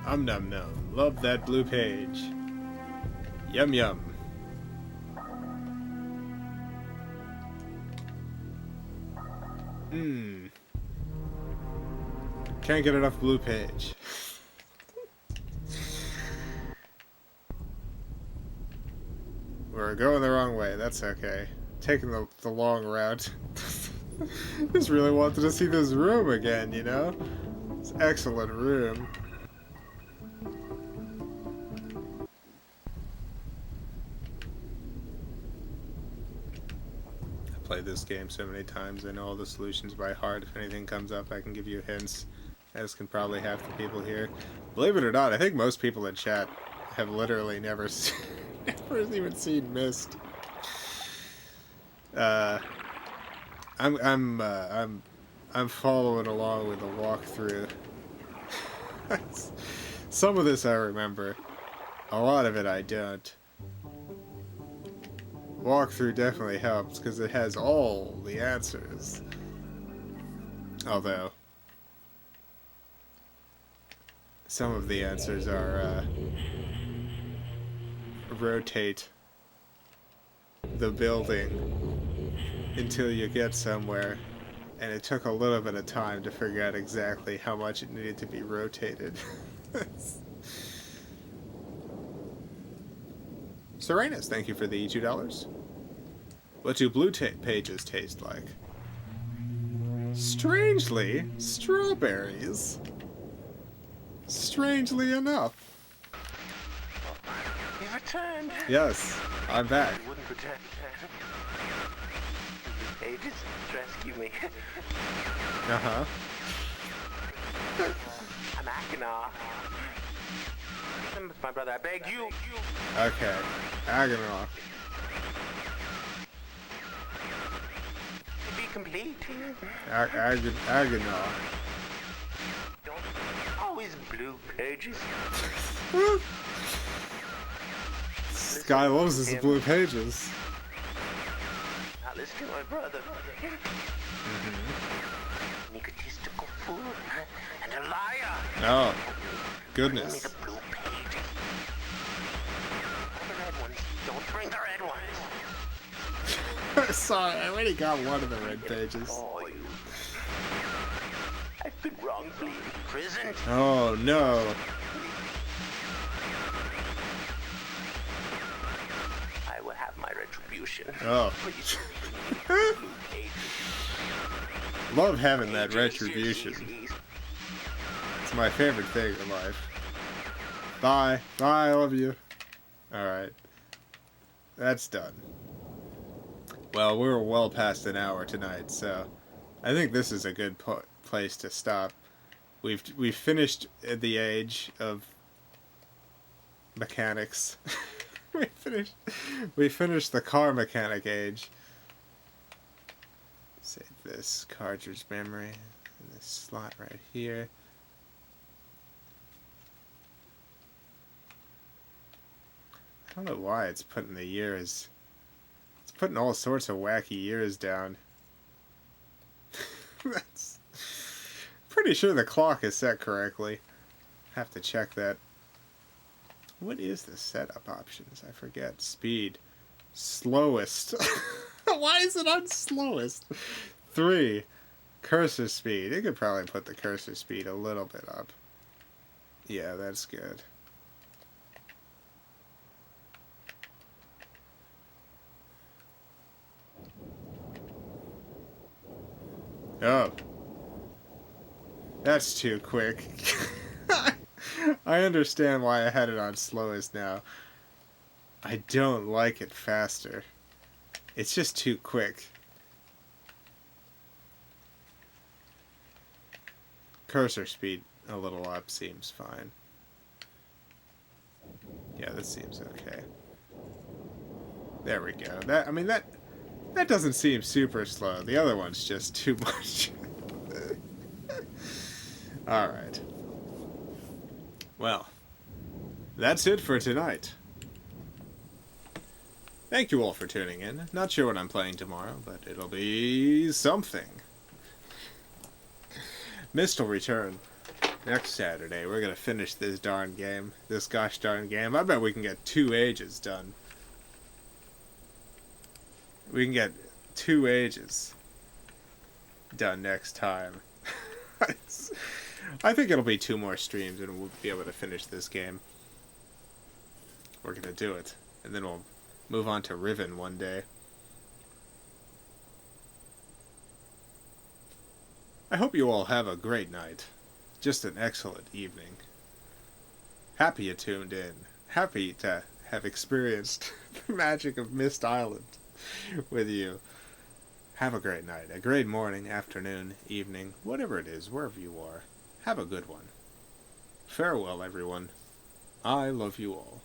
Num num. Love that blue page. Yum yum. Can't get enough blue page. We're going the wrong way, that's okay. Taking the long route. Just really wanted to see this room again, you know? It's an excellent room. I've played this game so many times, I know all the solutions by heart. If anything comes up, I can give you hints, as can probably half the people here. Believe it or not, I think most people in chat have literally never even seen Myst. I'm following along with the walkthrough. Some of this I remember. A lot of it I don't. Walkthrough definitely helps because it has all the answers. Although some of the answers are rotate the building until you get somewhere, and it took a little bit of time to figure out exactly how much it needed to be rotated. Serenus, thank you for the $2. What do blue pages taste like? Strangely, strawberries. Strangely enough. You returned. Yes, I'm back. You wouldn't return. Pages rescue me. Uh-huh. I'm Akinar. My brother, I beg you. Okay. Agonal. To be complete. Agonal. Don't always blue pages. This guy loves his blue pages. Now listen to my brother. An egotistical fool and a liar. Oh, Only goodness. the blue pages. Not the red ones. Don't bring the red ones. Sorry, I already got one of the red pages. Oh, you. I've been wrongfully imprisoned. Oh, no. I will have my retribution. Oh. Please. Blue pages. Love having that Pages, retribution. yes. It's my favorite thing in life. Bye. Bye, I love you. Alright. That's done. Well, we're well past an hour tonight, so I think this is a good place to stop. We've finished the age of mechanics. we finished the car mechanic age. Save this cartridge memory in this slot right here. I don't know why it's putting the years. It's putting all sorts of wacky years down. That's pretty sure the clock is set correctly. Have to check that. What is the setup options? I forget. Speed. Slowest. Why is it on slowest? 3. Cursor speed. You could probably put the cursor speed a little bit up. Yeah, that's good. Oh. That's too quick. I understand why I had it on slowest now. I don't like it faster. It's just too quick. Cursor speed a little up seems fine. Yeah, this seems okay. There we go. That doesn't seem super slow. The other one's just too much. Alright. Well, that's it for tonight. Thank you all for tuning in. Not sure what I'm playing tomorrow, but it'll be something. Myst will return next Saturday. We're gonna finish this darn game. This gosh darn game. I bet we can get 2 ages done. We can get 2 ages done next time. I think it'll be 2 more streams and we'll be able to finish this game. We're gonna do it. And then we'll move on to Riven one day. I hope you all have a great night. Just an excellent evening. Happy you tuned in. Happy to have experienced the magic of Myst Island with you. Have a great night, a great morning, afternoon, evening, whatever it is, wherever you are. Have a good one. Farewell, everyone. I love you all.